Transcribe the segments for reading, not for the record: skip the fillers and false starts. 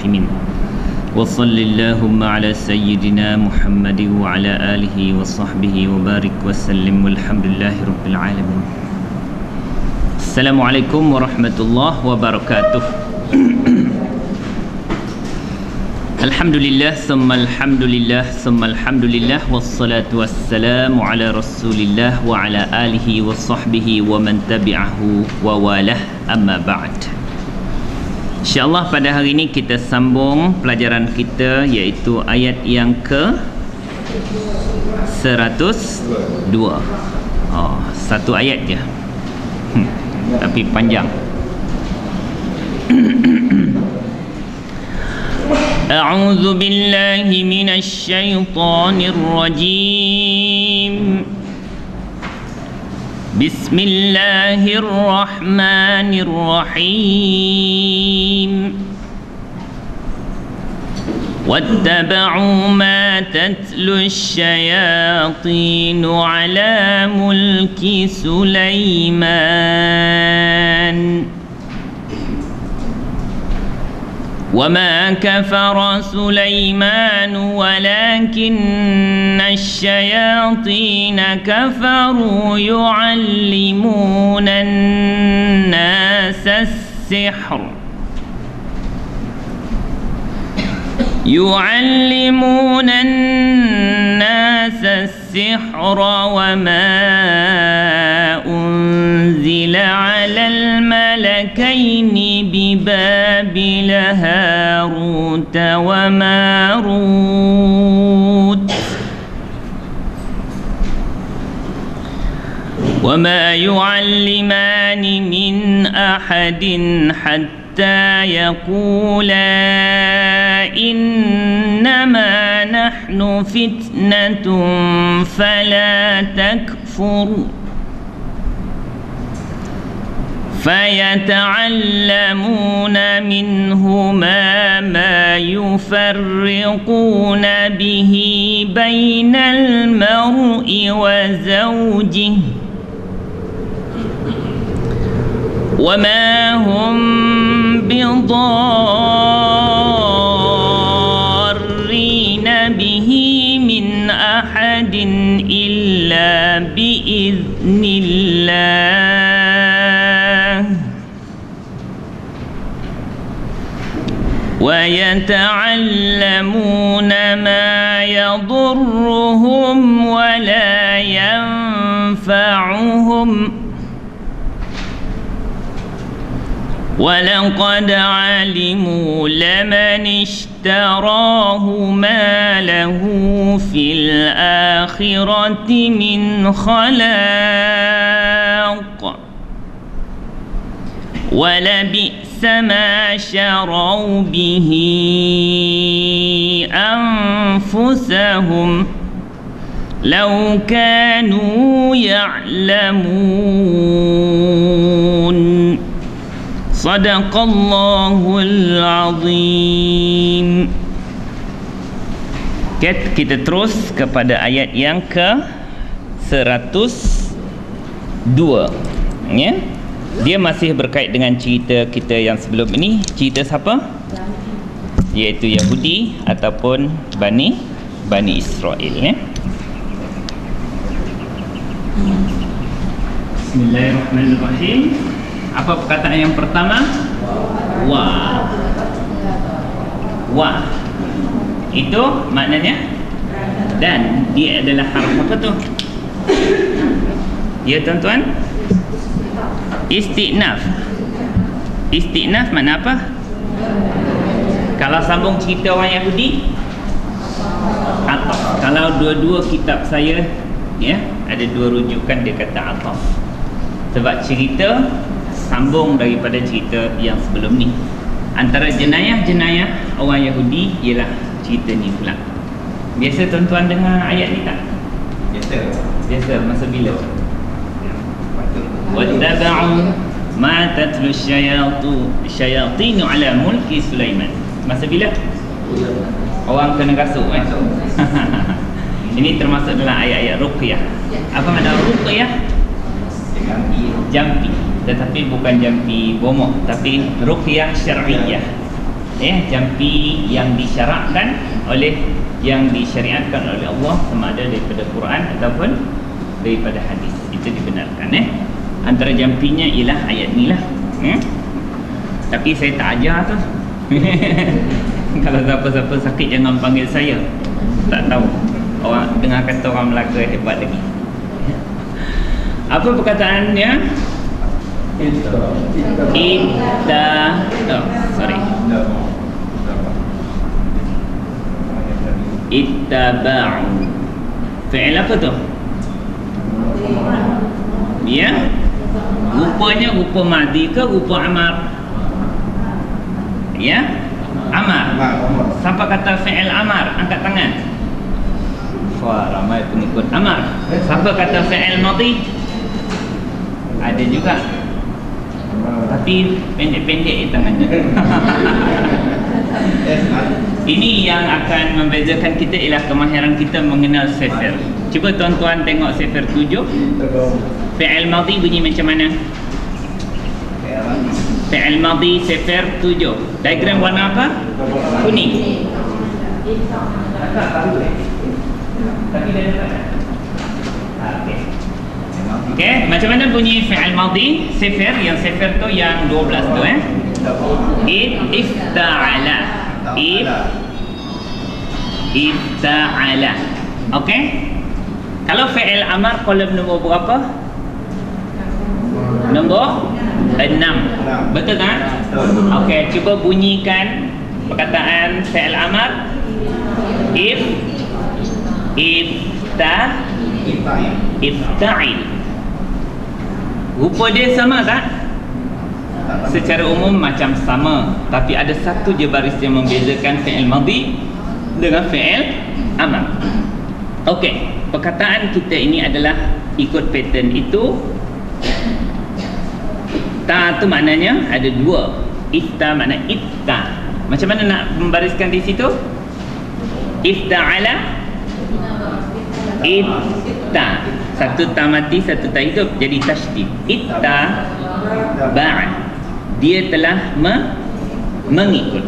الراحمين وصل اللهم على سيدنا محمد وعلى آله وصحبه وبارك وسلم والحمد لله رب العالمين. Assalamualaikum warahmatullahi wabarakatuh. Alhamdulillah summa alhamdulillah summa alhamdulillah wassalatu wassalamu ala rasulillah wa ala alihi wa sahbihi wa man tabi'ahu wa walah, amma ba'd. InsyaAllah pada hari ini kita sambung pelajaran kita, iaitu ayat yang ke 102. Satu ayat je, tapi panjang. A'udzu billahi minasy syaithanir rajim. Bismillahirrahmanirrahim. واتبعوا ما تتلو الشياطين على ملك سليمان وما كفر سليمان ولكن الشياطين كفروا يعلمون الناس السحر وما أنزل على الملكين ببابل هاروت وماروت وما يعلمان من أحد حتى يقولا إنما نحن فتنة فلا تكفر فيتعلمون منهما ما يفرقون به بين المرء وزوجه وما هم بضارين به من أحد إلا بإذن الله ويتعلمون ما يضرهم ولا ينفعهم ولقد علموا لمن اشتراه ما له في الآخرة من خلاق ولبئس ما شروا به أنفسهم لو كانوا يعلمون. Sadaqallahul azim. Kita terus kepada ayat yang ke 102, ya. Dia masih berkait dengan cerita kita yang sebelum ini. Cerita siapa? Iaitu Yahudi ataupun Bani Israel, ya. Bismillahirrahmanirrahim. Apa perkataan yang pertama? Wah. Itu maknanya dan. Dia adalah harf apa tu? Ya tuan-tuan, Isti'naf. Isti'naf makna apa? Kalau sambung cerita orang Yahudi, ataf. Kalau dua-dua kitab saya, ya, ada dua rujukan, dia kata ataf. Sebab cerita sambung daripada cerita yang sebelum ni. Antara jenayah-jenayah orang Yahudi ialah cerita ni pula. Biasa tuan-tuan dengar ayat ni tak? Biasa. Masa bila? Wattaba'u ma tatlu syayatinu ala mulki Sulaiman. Masa bila? Orang kena rasuk, Ini termasuk dalam ayat-ayat ruqyah. Apa makna ruqyah? Jampi. Tetapi bukan jampi bomok, tapi ruqyah syar'iyyah. jampi yang disyaratkan oleh, yang disyariatkan oleh Allah, sama ada daripada Quran ataupun daripada hadis, itu dibenarkan. Antara jampinya ialah ayat ni lah. Tapi saya tak ajar tu. Kalau siapa-siapa sakit jangan panggil saya, tak tahu. Orang dengar kata orang Melaka hebat lagi. Apa perkataannya? Ittaba'u. Fi'il apa tu? Ya. Rupanya rupa madhi ke rupa amar? Ya. Amar. Siapa kata fi'il amar? Angkat tangan. Wah, ramai pengikut amar. Siapa kata fi'il madhi? Ada juga. Tapi pendek-pendek tangannya. Ini yang akan membezakan kita ialah kemahiran kita mengenal sifir. Cuba tuan-tuan tengok sifir 7. Fi'il madhi bunyi macam mana? Fi'il madhi sifir 7. Diagram warna apa? Kuning. Tapi dah dapat. Okey. Okey, macam mana bunyi fi'il madhi sifir? Yang sifir tu yang 12 tu ifta'ala. Ifta'ala. Okey? Kalau fi'il amar kolom nombor berapa? Nombor 6. Betul tak? Okey, cuba bunyikan perkataan fi'il amar. Ifta'il. Rupa dia sama tak? Secara umum macam sama, tapi ada satu je baris yang membezakan fi'il madhi dengan fi'il amar. Okey, perkataan kita ini adalah ikut pattern itu. Ta tu maknanya ada dua. Ifta makna ifta. Macam mana nak membariskan di situ? Ifta'ala, ifta. Satu ta mati, satu ta hidup, jadi tasydid. Itta ba'a. Dia telah mengikut.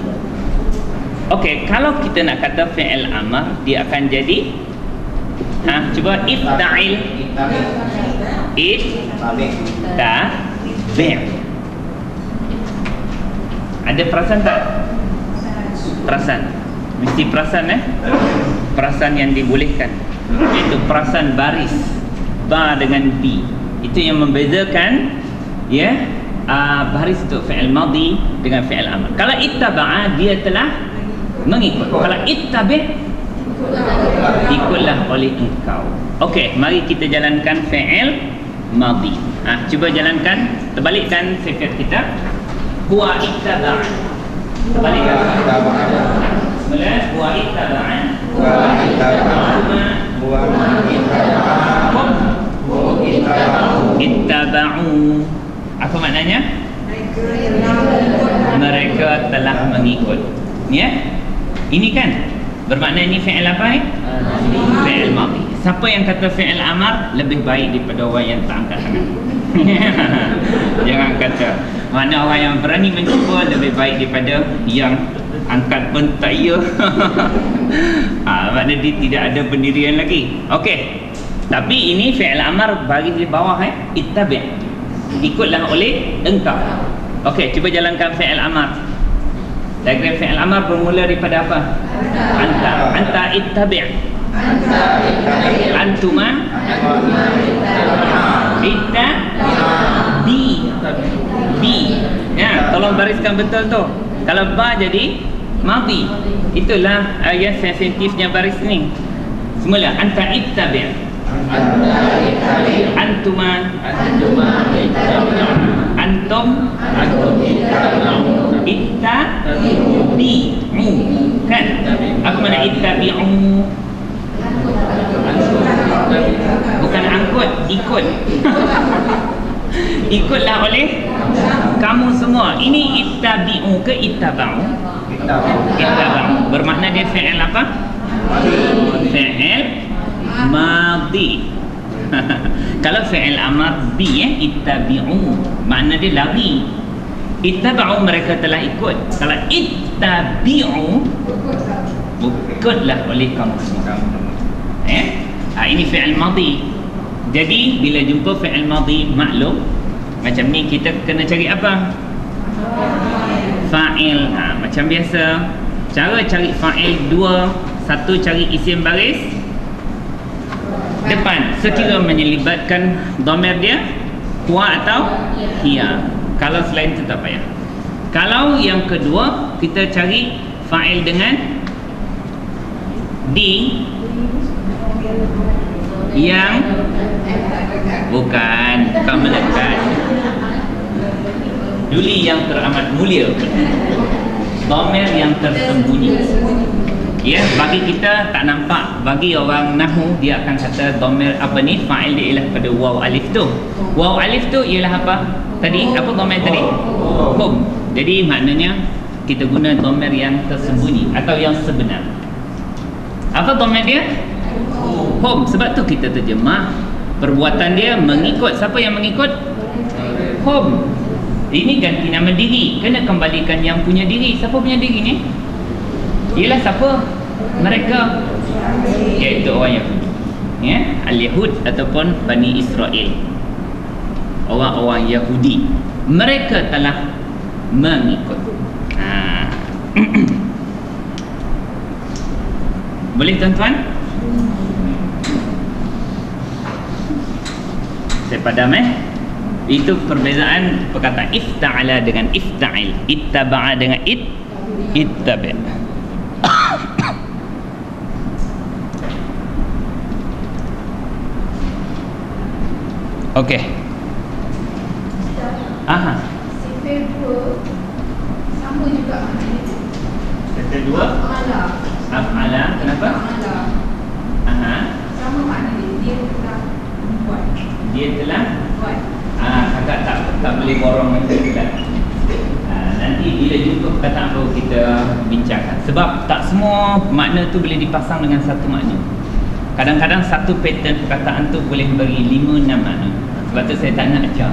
Okey, kalau kita nak kata fi'il amar, dia akan jadi cuba ifta'il. Ittabi'. Ada perasan tak? Perasan. Mesti perasan perasan yang dibolehkan, iaitu perasan baris ba dengan bi. Itu yang membezakan baris untuk fi'il madhi dengan fi'il amr. Kalau ittaba'a, dia telah mengikut. Kalau ittabi', ikutlah oleh engkau. Okey, mari kita jalankan fi'il madhi. Cuba jalankan, terbalikkan sifat kita. Huwa ittaba'a. Terbalikkan. Bismillah. Huwa ittaba'a. Ittaba'u. Apa maknanya? Mereka telah mengikut. Ya? Ini kan bermakna ini fi'il apa? Fi'il madhi. Siapa yang kata fi'il amar lebih baik daripada orang yang tak angkat tangan? Jangan kata. Mana orang yang berani mencuba lebih baik daripada yang angkat pun tak ya. Maknanya dia tidak ada pendirian lagi. Okey. Tapi ini fi'il amar bagi di bawah ittabi'. Ikutlah oleh engkau. Okey, cuba jalankan fi'il amar. Diagram fi'il amar bermula daripada apa? Anta ittabi'. Antuma bi. Ya, tolong bariskan betul tu. Kalau ba jadi madhi. Itulah yang sensitifnya baris ni. Semula anta ittabi'. Antuma antum ittabi'u. Kan? Apa makna ittabi'u? Bukan angkut, ikut. Ikutlah oleh kamu semua. Ini ittabi'u ke ittaba'u? Ittaba'u. Bermakna dia fi'il apa? Fi'il madhi. Kalau fi'il amar bi ittabi'u, makna dia lari. Ittaba'u, mereka telah ikut. Kalau ittabi'u, ikutlah oleh kamu semua. Ini fi'il madhi. Jadi bila jumpa fi'il madhi, maklum macam ni kita kena cari apa? Fa'il. Macam biasa, cara cari fa'il dua. Satu, cari isim baris depan sekira menyelibatkan dhamir dia huwa atau hiya. Kalau selain itu tak payah. Kalau yang kedua, kita cari fa'il dengan di yang bukan melekat, duli yang teramat mulia, dhamir yang tersembunyi. Ya, bagi kita tak nampak. Bagi orang Nahwu, dia akan kata dhamir apa ni, fa'il dia ialah pada waw alif tu. Waw alif tu ialah apa? Tadi apa dhamir tadi? Hum. Jadi maknanya kita guna dhamir yang tersembunyi atau yang sebenar. Apa dhamir dia? Hum. Sebab tu kita terjemah perbuatan dia mengikut. Siapa yang mengikut? Hum. Ini ganti nama diri, kena kembalikan yang punya diri. Siapa punya diri ni? Ialah siapa? Mereka, iaitu orang Yahudi, ya, Al-Yahud ataupun Bani Israel, orang-orang Yahudi. Mereka telah mengikut. Boleh tuan-tuan? Saya padam Itu perbezaan perkataan ifta'ala dengan ifta'il, ittaba'a dengan ittabi'. Okey. Sifat dua sama juga maknanya. Sifat dua af'ala. Kenapa? Sama maknanya, dia telah buat. Kakak tak boleh borong itu kan. Nanti bila jumpa perkataan baru kita bincangkan. Sebab tak semua makna tu boleh dipasang dengan satu makna. Kadang-kadang satu pattern perkataan tu boleh beri 5-6 makna. Sebab tu saya tak nak ajar.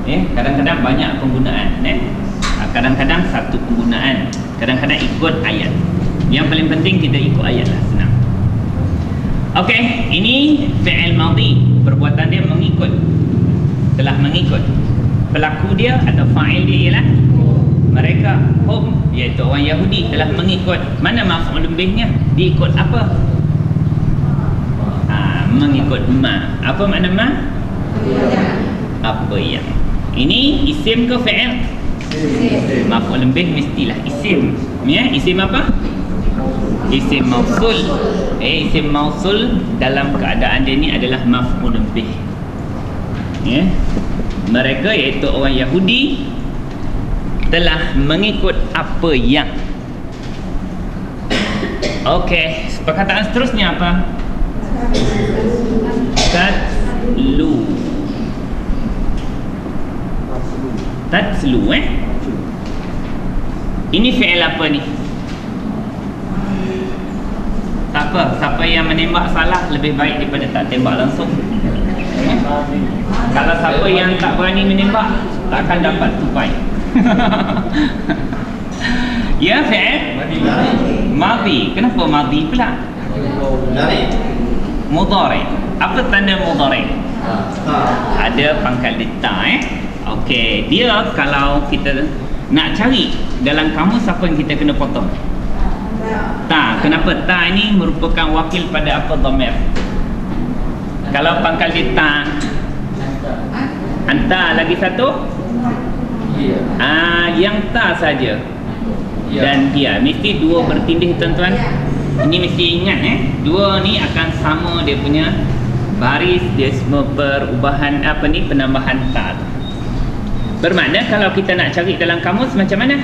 Kadang-kadang banyak penggunaan. Kadang-kadang satu penggunaan. Kadang-kadang ikut ayat. Yang paling penting kita ikut ayat lah, senang. Okey, ini fi'il madhi. Perbuatan dia mengikut. Telah mengikut. Pelaku dia atau fa'il dia ialah mereka, hum, iaitu orang Yahudi telah mengikut. Mana maf'ul bihnya? Diikut apa? Mengikut ma. Apa makna ma? Apa yang. Ini isim ke fi'il? Maf'ul bih mestilah isim. Ya, isim apa? Isim mausul. Isim mausul dalam keadaan dia ni adalah maf'ul bih. Ya. Mereka iaitu orang Yahudi telah mengikut apa yang. Okey, perkataan seterusnya apa? Tatlu. Tatlu Ini fi'il apa ni? Tak apa, siapa yang menembak salah lebih baik daripada tak tembak langsung. Kalau siapa yang tak berani menembak, takkan dapat tupai. Ya, fi'il madhi. Kenapa madhi pula? Mudhari. Apa tanda mudhari? Ada pangkal dia ta. Okey, dia kalau kita nak cari dalam kamus, apa yang kita kena potong? Ta. Kenapa ta ini merupakan wakil pada apa dhamir? Kalau pangkal dia ta, anta lagi satu? Yang ta saja. Dan dia mesti dua bertindih, tuan-tuan. Ini mesti ingat dua ni akan sama dia punya baris, dia semua perubahan penambahan ta tu. Bermakna kalau kita nak cari dalam kamus macam mana?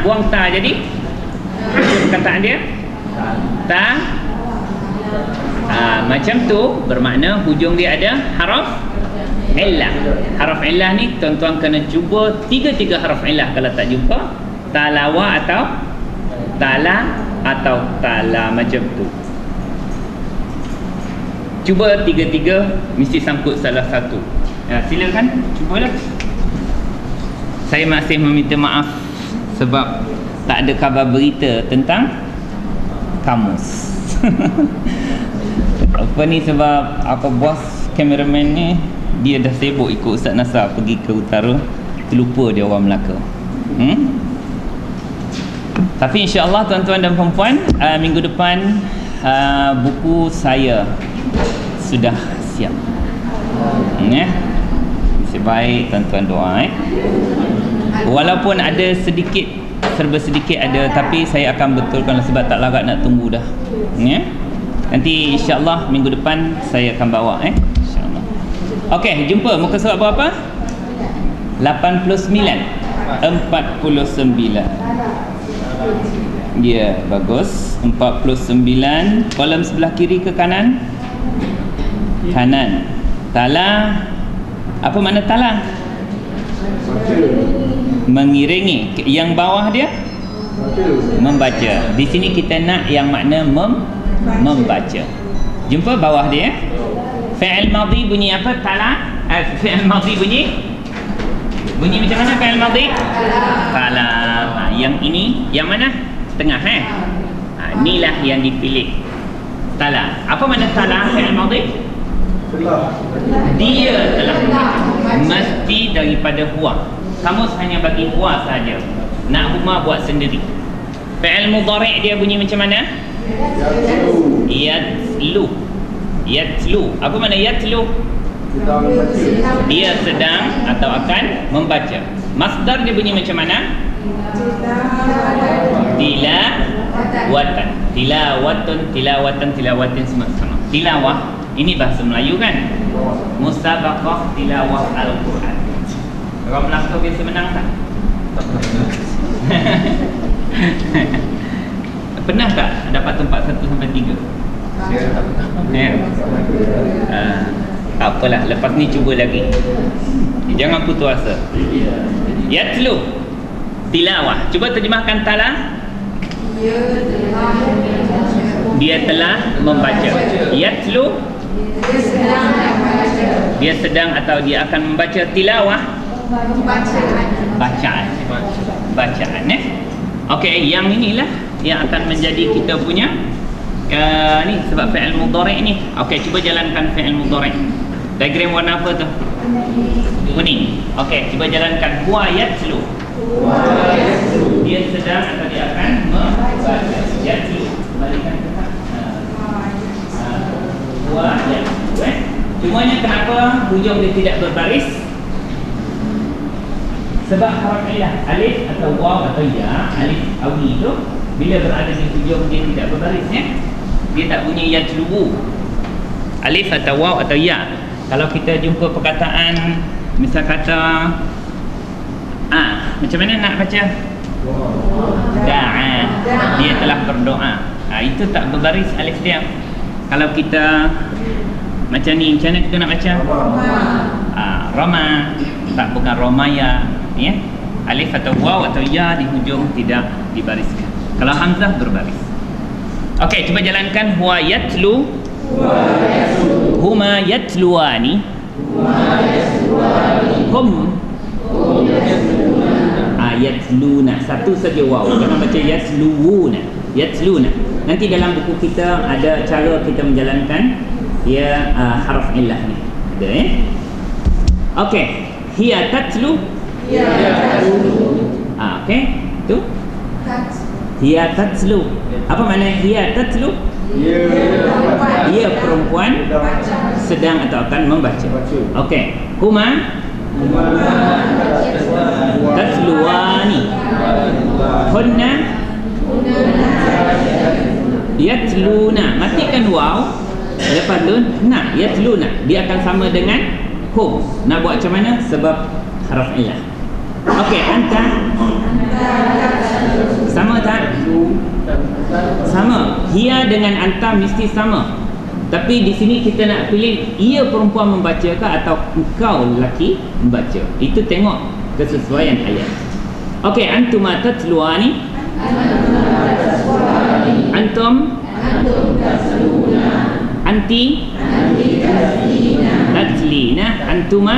Buang ta jadi perkataan dia ta. Macam tu bermakna hujung dia ada haraf illah. Haraf illah ni tuan-tuan kena cuba tiga haraf illah. Kalau tak jumpa, talawa atau tala atau tala, macam tu. Cuba tiga-tiga, mesti sangkut salah satu. Silakan cubalah. Saya masih meminta maaf sebab tak ada khabar berita tentang kamus. Apa ni sebab apa bos kameraman ni dia dah sibuk ikut Ustaz Nasar pergi ke utara, terlupa dia orang Melaka. Tapi insya-Allah tuan-tuan dan puan-puan, minggu depan buku saya sudah siap. Ya. Nasib baik tuan-tuan doa Walaupun ada sedikit, serba sedikit ada, tapi saya akan betulkan sebab tak larat nak tunggu dah. Ya. Nanti insya-Allah minggu depan saya akan bawa insya-Allah. Okey, jumpa muka surat berapa? 89. 49. Ya, bagus. 49. Kolom sebelah kiri ke kanan? Kanan. Tala. Apa makna tala? Mengiringi. Yang bawah dia? Membaca. Di sini kita nak yang makna membaca. Jumpa bawah dia. Fi'il madhi bunyi apa? Tala. Fi'il madhi bunyi macam mana fi'il madhi? Tala. Yang ini yang mana? Tengah inilah yang dipilih. Tala. Apa makna tala fi'il madhi? Dia telah membaca. Mesti daripada huwa. Kamus hanya bagi huwa saja. Nak huma buat sendiri. Fi'il mudhari' dia bunyi macam mana? Yatlu. Yatlu. Apa makna yatlu? Dia sedang atau akan membaca. Masdar dia bunyi macam mana? Tilawatan. Tilawatun, tilawatan, tilawatin semua sama. Tilawah ini bahasa Melayu kan? Musabaqah tilawah Al-Quran. Orang Melaka biasa menang tak? Pernah tak dapat tempat 1 sampai 3? Tak apalah, lepas ni cuba lagi. Jangan putus asa. Yatlu. Tilawah. Cuba terjemahkan tala. Dia telah membaca. Yatlu. Dia sedang atau dia akan membaca. Tilawah. Bacaan. Bacaan Okey, yang inilah yang akan menjadi kita punya ni sebab fi'il mudhari' ni. Okey, cuba jalankan fi'il mudhari'. Diagram warna apa tu? Kuning. Okey, cuba jalankan. Huwa yatlu. Dia sedang atau dia akan membaca. Yatlu. Kembalikan ke huwa yatlu. Cumanya kenapa hujung dia tidak berbaris? Sebab haraf ilah alif atau waw atau ya, alif awi itu bila berada di hujung dia tidak berbaris Dia tak bunyi yatlu. Alif atau waw atau ya. Kalau kita jumpa perkataan misal kata macam mana nak baca? Da'a. Dia telah berdoa. Itu tak berbaris alif dia. Kalau kita macam ni, macam mana kita nak baca? Rama. Tak, bukan romaya. Alif atau waw atau ya di hujung tidak dibariskan. Kalau hamzah berbaris. Okey, cuba jalankan. Huwa yatlu. Huma yatluani. Hum yatluna. Satu saja waw. Jangan baca yatluuna. Yatluna. Nanti dalam buku kita ada cara kita menjalankan haraf illah ni. Ada Okey. Hiya tatlu. Okey. Tu hiya tatlu. Apa makna hiya tatlu? Dia perempuan sedang atau akan membaca. Okey. Huma tatluani. Hunna yatluna. Matikan waw. Lepas tu yatluna. Dia akan sama dengan hum. Nak buat macam mana? Sebab haraf ilah. Okey, anta sama tak? Sama. Hiya dengan anta mesti sama. Tapi di sini kita nak pilih ia perempuan membacakah atau engkau lelaki membaca. Itu tengok kesesuaian ayat. Okey, antuma tatluani. Antum anti tatlina. Antuma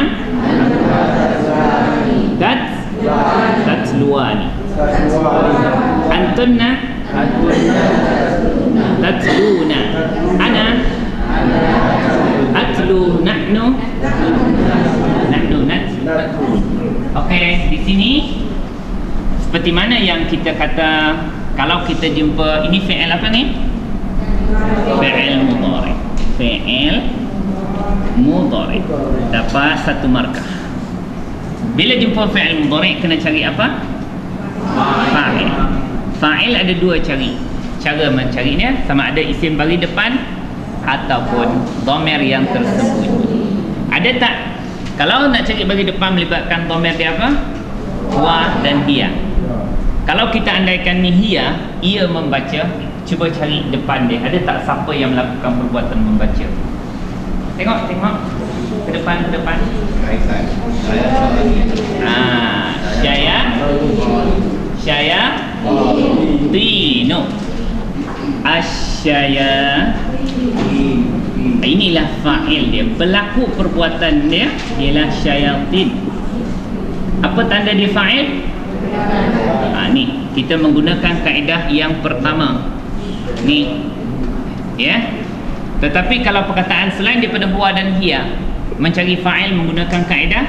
tatluani. Antunna tatluna. Ana atlu. Nahnu natlu. Okey, di sini seperti mana yang kita kata kalau kita jumpa ini fi'il apa ni? Fi'il mudhari. Fi'il mudhari dapat 1 markah. Bila jumpa fi'il mudhari kena cari apa? Fa'il. Fa'il ada 2 cara mencarinya, sama ada isim bagi depan ataupun dhamir yang tersembunyi. Ada tak? Kalau nak cari bagi depan melibatkan dhamir dia apa? Huwa dan hiya. Kalau kita andaikan ni hiya, ia membaca, cuba cari depan dia. Ada tak siapa yang melakukan perbuatan membaca? Tengok ke depan. Syayatinu. Inilah fa'il dia. Pelaku perbuatan dia ialah syayatin. Apa tanda dia fa'il? Ni kita menggunakan kaedah yang pertama ni, ya. Tetapi kalau perkataan selain daripada huwa dan hiya, mencari fa'il menggunakan kaedah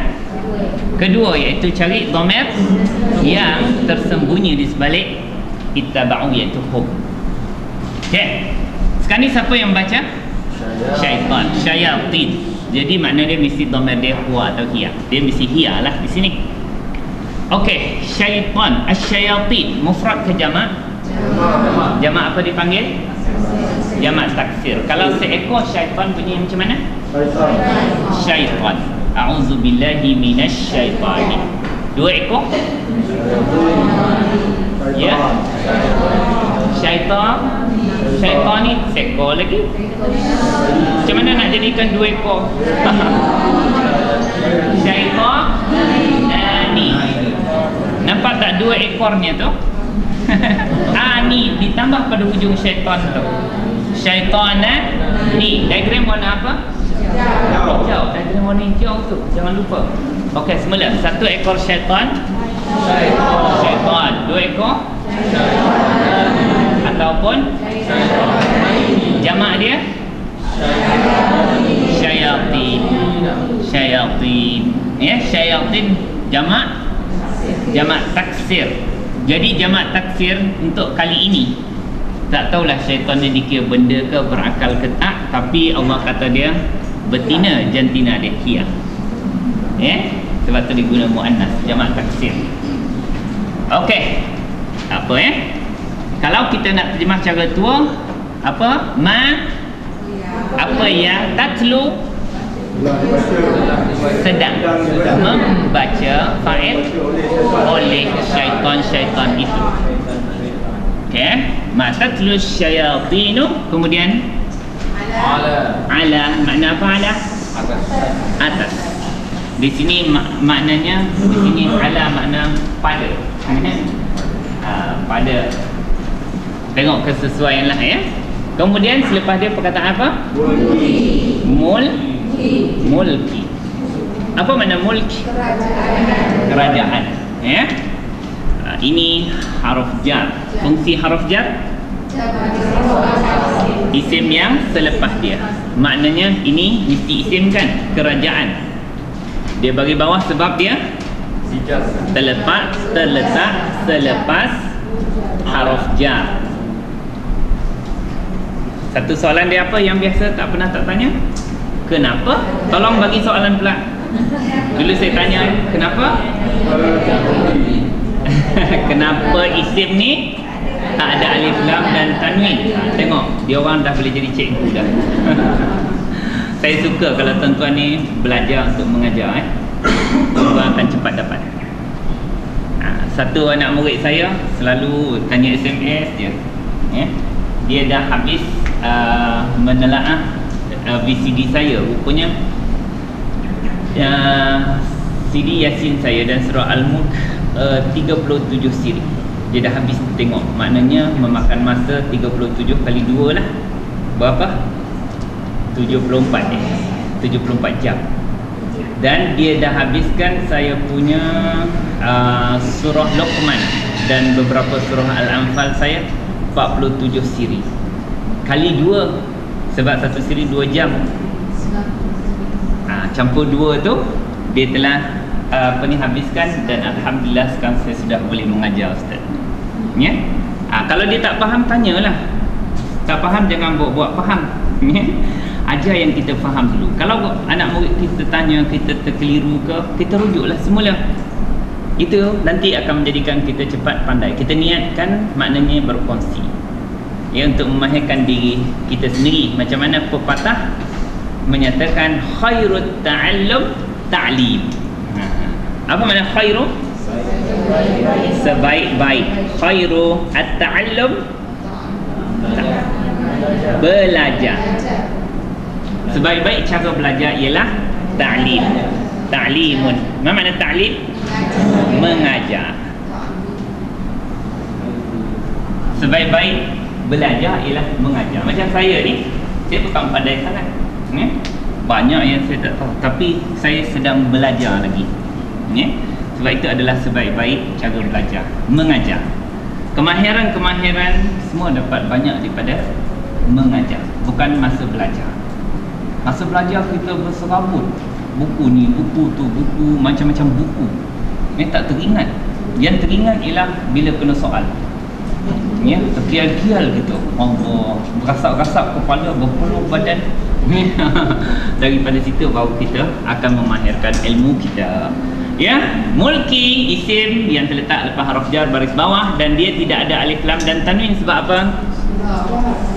kedua, iaitu cari dhamir yang tersembunyi di sebalik ittaba'u, iaitu hum. Okey, sekarang ni siapa yang baca? Syaitan, syayatin. Jadi makna dia mesti dhamir dia huwa atau hiya. Dia mesti hiya lah di sini. Okey, syaitan, asyayatin, mufrad ke jamak? Jamak apa dipanggil? Jamak taksir. Kalau seekor syaitan bunyi macam mana? Syaitan. A'udzubillahi minasyaitani. 2 ekor? Ya. Syaitan. Syaitan ni seekor lagi. Macam mana nak jadikan 2 ekor? Syaitan ni. Nampak tak 2 ekornya tu? Ni ditambah pada hujung syaitan tu. Syaitan ni. Diagram warna apa? Hijau. Diagram warna hijau tu. Jangan lupa. Okey, semula. 1 ekor syaitan. Syaitan. 2 ekor ataupun jamak dia syayatin. Syayatin. Ya, syayatin jamak taksir. Jadi jamak taksir untuk kali ini tak tahulah syaitan ni dikira benda ke, berakal ke tak, tapi Allah kata dia betina, jantina dia hiya. Sebab tu diguna muannas, jamak taksir. Okey. Apa kalau kita nak terjemah cara tua, apa? Apa yang tatlu, sedang membaca, fa'il oleh syaitan itu. Okey, ma tatlu syayatinu, kemudian ala makna apa? Atas. Di sini maknanya, di sini ala makna pada. Pada. Tengok kesesuaian lah, ya. Kemudian selepas dia perkataan apa? Mulki. Apa makna mulki? Kerajaan. Ya. Ini haruf jar. Fungsi haruf jar isim yang selepas dia. Maknanya ini mesti isim kan? Kerajaan. Dia bagi bawah sebab dia terletak selepas haruf jar. Satu soalan dia apa yang biasa tak pernah tak tanya? Kenapa? Tolong bagi soalan pula. Dulu saya tanya, kenapa? Kenapa isim ni tak ada alif lam dan tanwin? Tengok, dia orang dah boleh jadi cikgu dah. Saya suka kalau tuan-tuan ni belajar untuk mengajar. Tuan-tuan akan cepat dapat. Satu anak murid saya selalu tanya SMS je. Dia dah habis menelaah VCD saya. Rupanya CD Yasin saya dan surah Al-Mulk 37 siri. Dia dah habis tengok. Maknanya memakan masa 37 kali 2 lah. Berapa? 74 jam. Dan dia dah habiskan saya punya surah Luqman dan beberapa surah Al-Anfal saya 47 siri. Kali 2, sebab satu siri 2 jam. Campur 2 tu dia telah habiskan, dan alhamdulillah sekarang saya sudah boleh mengajar ustaz. Ya. Kalau dia tak faham, tanyalah. Tak faham jangan buat faham. Ya. Ajar yang kita faham dulu. Kalau anak murid kita tanya, kita terkeliru ke, kita rujuklah semula. Itu nanti akan menjadikan kita cepat pandai. Kita niatkan maknanya berkongsi. Ya, untuk memahirkan diri kita sendiri. Macam mana pepatah menyatakan khairut ta'allum ta'lim. Apa makna khairu? Sebaik-baik. Khairu at-ta'allum, belajar. Sebaik-baik cara belajar ialah ta'lim. Ta'limun. Apa makna ta'lim? Mengajar. Sebaik-baik belajar ialah mengajar. Macam saya ni, saya bukan pandai sangat. Banyak yang saya tak tahu, tapi saya sedang belajar lagi. Sebab itu adalah sebaik-baik cara belajar, mengajar. Kemahiran-kemahiran semua dapat banyak daripada mengajar, bukan masa belajar. Masa belajar kita berserabut, buku ni, buku tu, buku macam-macam buku. Tak teringat. Yang teringat ialah bila kena soal. Terkial-kial gitu. Allah, berasap-rasap kepala, berpeluh badan. Daripada situ baru kita akan memahirkan ilmu kita. Ya, mulki isim yang terletak lepas haruf jar baris bawah, dan dia tidak ada alif lam dan tanwin. Sebab apa?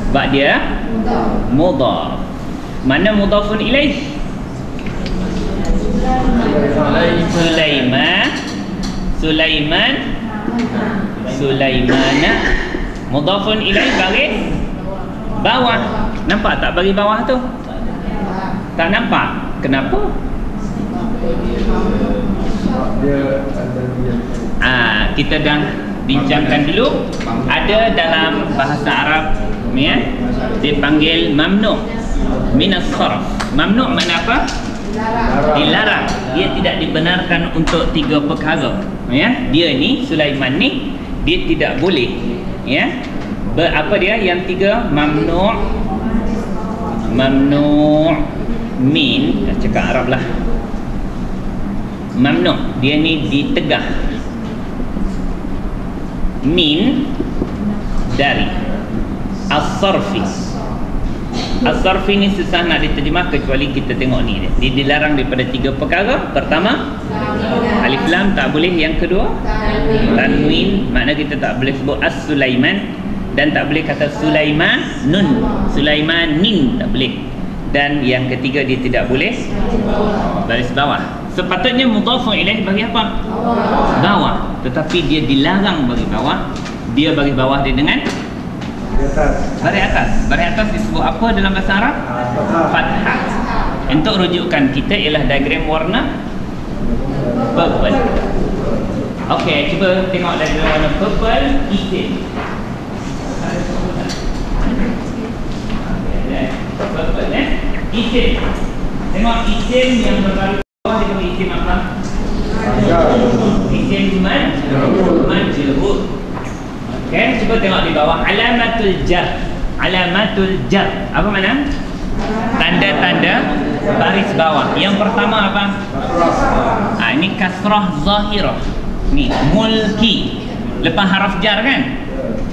Sebab dia mudhaf. Mana mudhafun ilaih? Sulaiman. Sulaimana. Mudhafun ilaih baris bawah. Nampak tak baris bawah tu? Tak nampak. Kenapa? Kita dah bincangkan dulu. Ada dalam bahasa Arab dia panggil mamnu' minas sarf. Mamnu' makna apa? Dilarang. Dia tidak dibenarkan untuk 3 perkara. Dia ni, Sulaiman ni, dia tidak boleh. Apa dia? Yang 3, mamnu' min, cakap Arab lah. Mamnu', dia ni ditegah. Min, dari. As-sarfi. As-sarfi ni susah nak diterjemah kecuali kita tengok ni dia. Dia dilarang daripada 3 perkara. Pertama, alif lam tak boleh. Yang kedua, tanwin, makna kita tak boleh sebut as-Sulaiman, dan tak boleh kata Sulaimanun, Sulaimanin, tak boleh. Dan yang ketiga, dia tidak boleh baris bawah. Sepatutnya mudhafun ilaih bagi apa? Bawah. Tetapi dia dilarang bagi bawah. Dia bagi bawah dia dengan baris atas. Baris atas disebut apa dalam bahasa Arab? Fathah. Untuk rujukan kita ialah diagram warna purple. Okey, cuba tengok diagram warna purple, isim. Purple, isim. Tengok isim yang berbaris bawah, dia panggil isim apa? Isim majrur. Okey, cuba tengok di bawah alamatul jar. Alamatul jar. Apa makna? Tanda-tanda baris bawah. Yang pertama apa? Ini kasrah zahirah. Ni mulki. Lepas haraf jar kan?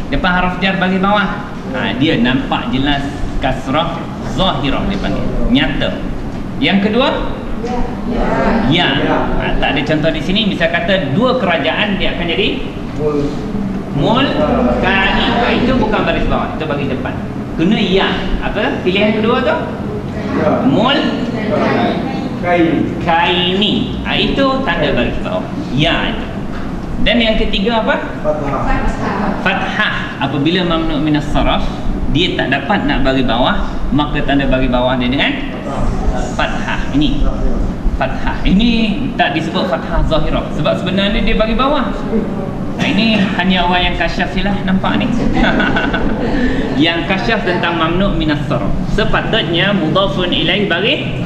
Lepas haraf jar bagi bawah. Dia nampak jelas kasrah zahirah dia panggil. Nyata. Yang kedua? Ya. Tak ada contoh di sini. Misal kata 2 kerajaan, dia akan jadi mulkani. Itu bukan baris bawah, itu bagi depan. Kena ya. Apa pilihan kedua tu? Kaini. Itu tanda baris bawah. Ya itu. Dan yang ketiga apa? Fathah. Apabila mamnu' minas saraf, dia tak dapat nak bagi bawah, maka tanda bagi bawah dia dengan fathah. Ini fathah. Ini tak disebut fathah zahirah, sebab sebenarnya dia bagi bawah. Ini hanya orang yang kasyaf je lah nampak ni. Yang kasyaf tentang mamnu' minas sarf. Sepatutnya mudhafun ilaih bagi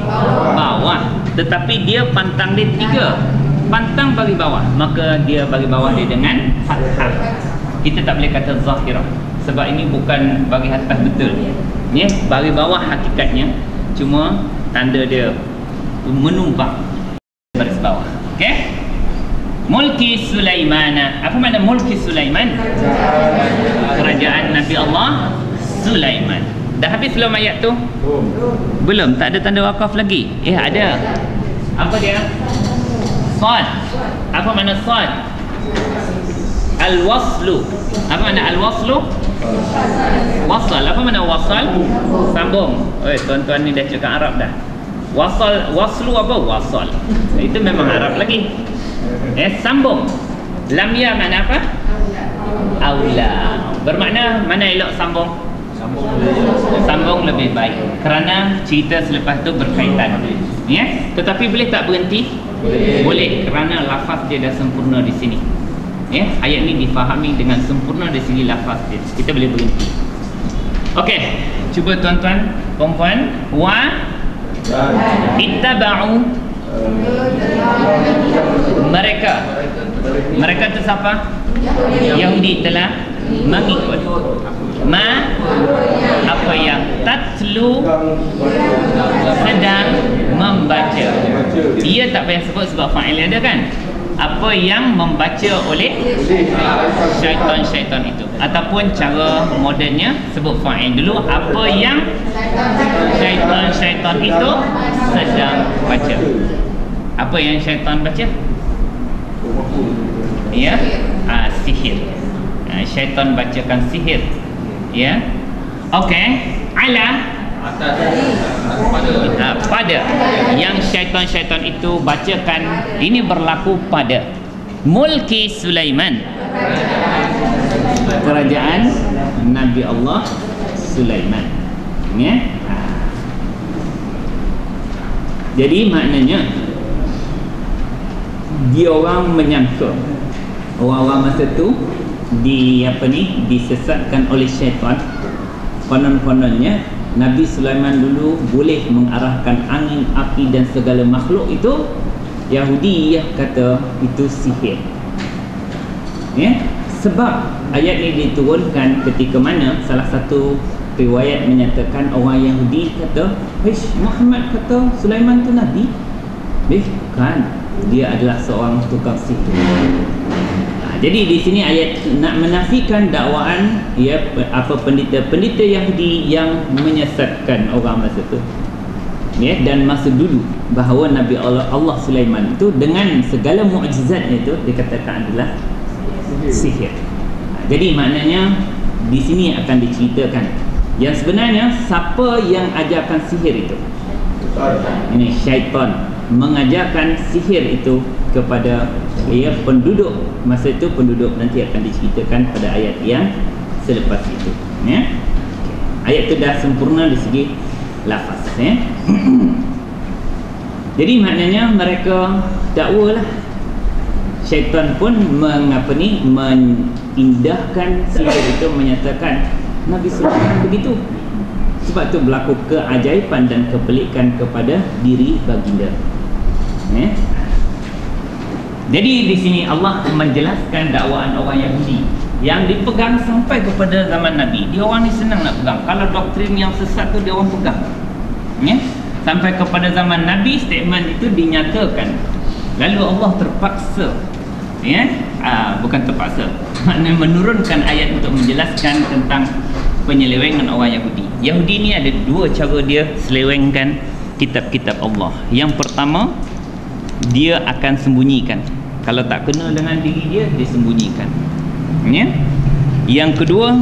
bawah, tetapi dia pantang dia 3. pantang bagi bawah, maka dia bagi bawah dia dengan fathah. Kita tak boleh kata zahirah sebab ini bukan bagi atas betul. Ya, bagi bawah hakikatnya cuma tanda dia menumpang baris bawah. Okey? Mulki Sulaiman. Apa makna mulki Sulaiman? Kerajaan Nabi Allah Sulaiman. Dah habis belum ayat tu? Belum. Tak ada tanda wakaf lagi. Ada. Apa dia? Sad. Apa makna sad? Al-waslu. Apa makna al-waslu? Wasal. Apa makna wasal? Sambung. Tuan-tuan ni dah cakap Arab dah. Waslu apa? Wasal. Itu memang Arab lagi. Sambung. Lam ya makna apa? Aula. Bermakna mana elok sambung? Sambung lebih baik kerana cerita selepas tu berkaitan. Ya, tetapi boleh tak berhenti? Boleh kerana lafaz dia dah sempurna di sini. Ya, ayat ni difahami dengan sempurna dari segi lafaz dia. Kita boleh berhenti. Okey, cuba tuan-tuan, puan-puan, wa ittaba'u. Mereka tu siapa? Yahudi telah mengikut apa yang tatlu sedang membaca. Dia tak payah sebut sebab fa'il ada kan? Apa yang membaca oleh syaitan-syaitan itu, ataupun cara modernnya sebut fa'il dulu, apa yang syaitan-syaitan itu sedang baca. Apa yang syaitan baca? Ya, sihir. Syaitan bacakan sihir. Ya. Okey. Ala pada yang syaitan-syaitan itu bacakan. Ini berlaku pada mulki Sulaiman, kerajaan Nabi Allah Sulaiman. Ya. Jadi maknanya dia orang menyangka, orang-orang masa tu disesatkan oleh syaitan. Konon-kononnya Nabi Sulaiman dulu boleh mengarahkan angin, api dan segala makhluk itu. Yahudi kata itu sihir. Ya, sebab ayat ini diturunkan ketika mana salah satu riwayat menyatakan orang Yahudi kata, Muhammad kata Sulaiman tu Nabi. Kan, dia adalah seorang tukang sihir. Jadi di sini ayat nak menafikan dakwaan pendeta Yahudi yang menyesatkan orang masa tu. Ya, dan masa dulu bahawa Nabi Allah Sulaiman itu dengan segala mukjizatnya itu dikatakan adalah sihir. Jadi maknanya di sini akan diceritakan yang sebenarnya siapa yang ajarkan sihir itu. Ini syaitan mengajarkan sihir itu kepada penduduk masa itu. Penduduk nanti akan diceritakan pada ayat yang selepas itu. Ya. Ayat itu dah sempurna di segi lafaz. Ya. Jadi maknanya mereka dakwalah. Syaitan pun mengindahkan sihir itu, menyatakan Nabi Sulaiman begitu. Sebab itu berlaku keajaiban dan kepelikan kepada diri baginda. Ya. Jadi di sini Allah menjelaskan dakwaan orang Yahudi yang dipegang sampai kepada zaman Nabi. Dia orang ni senang nak pegang. Kalau doktrin yang sesat tu dia orang pegang. Ya. Sampai kepada zaman Nabi statement itu dinyatakan. Lalu Allah terpaksa, ya, bukan terpaksa, maknanya menurunkan ayat untuk menjelaskan tentang penyelewengan orang Yahudi. Yahudi ni ada dua cara dia selewengkan kitab-kitab Allah. Yang pertama, dia akan sembunyikan. Kalau tak kena dengan diri dia, dia sembunyikan. Ya? Yang kedua,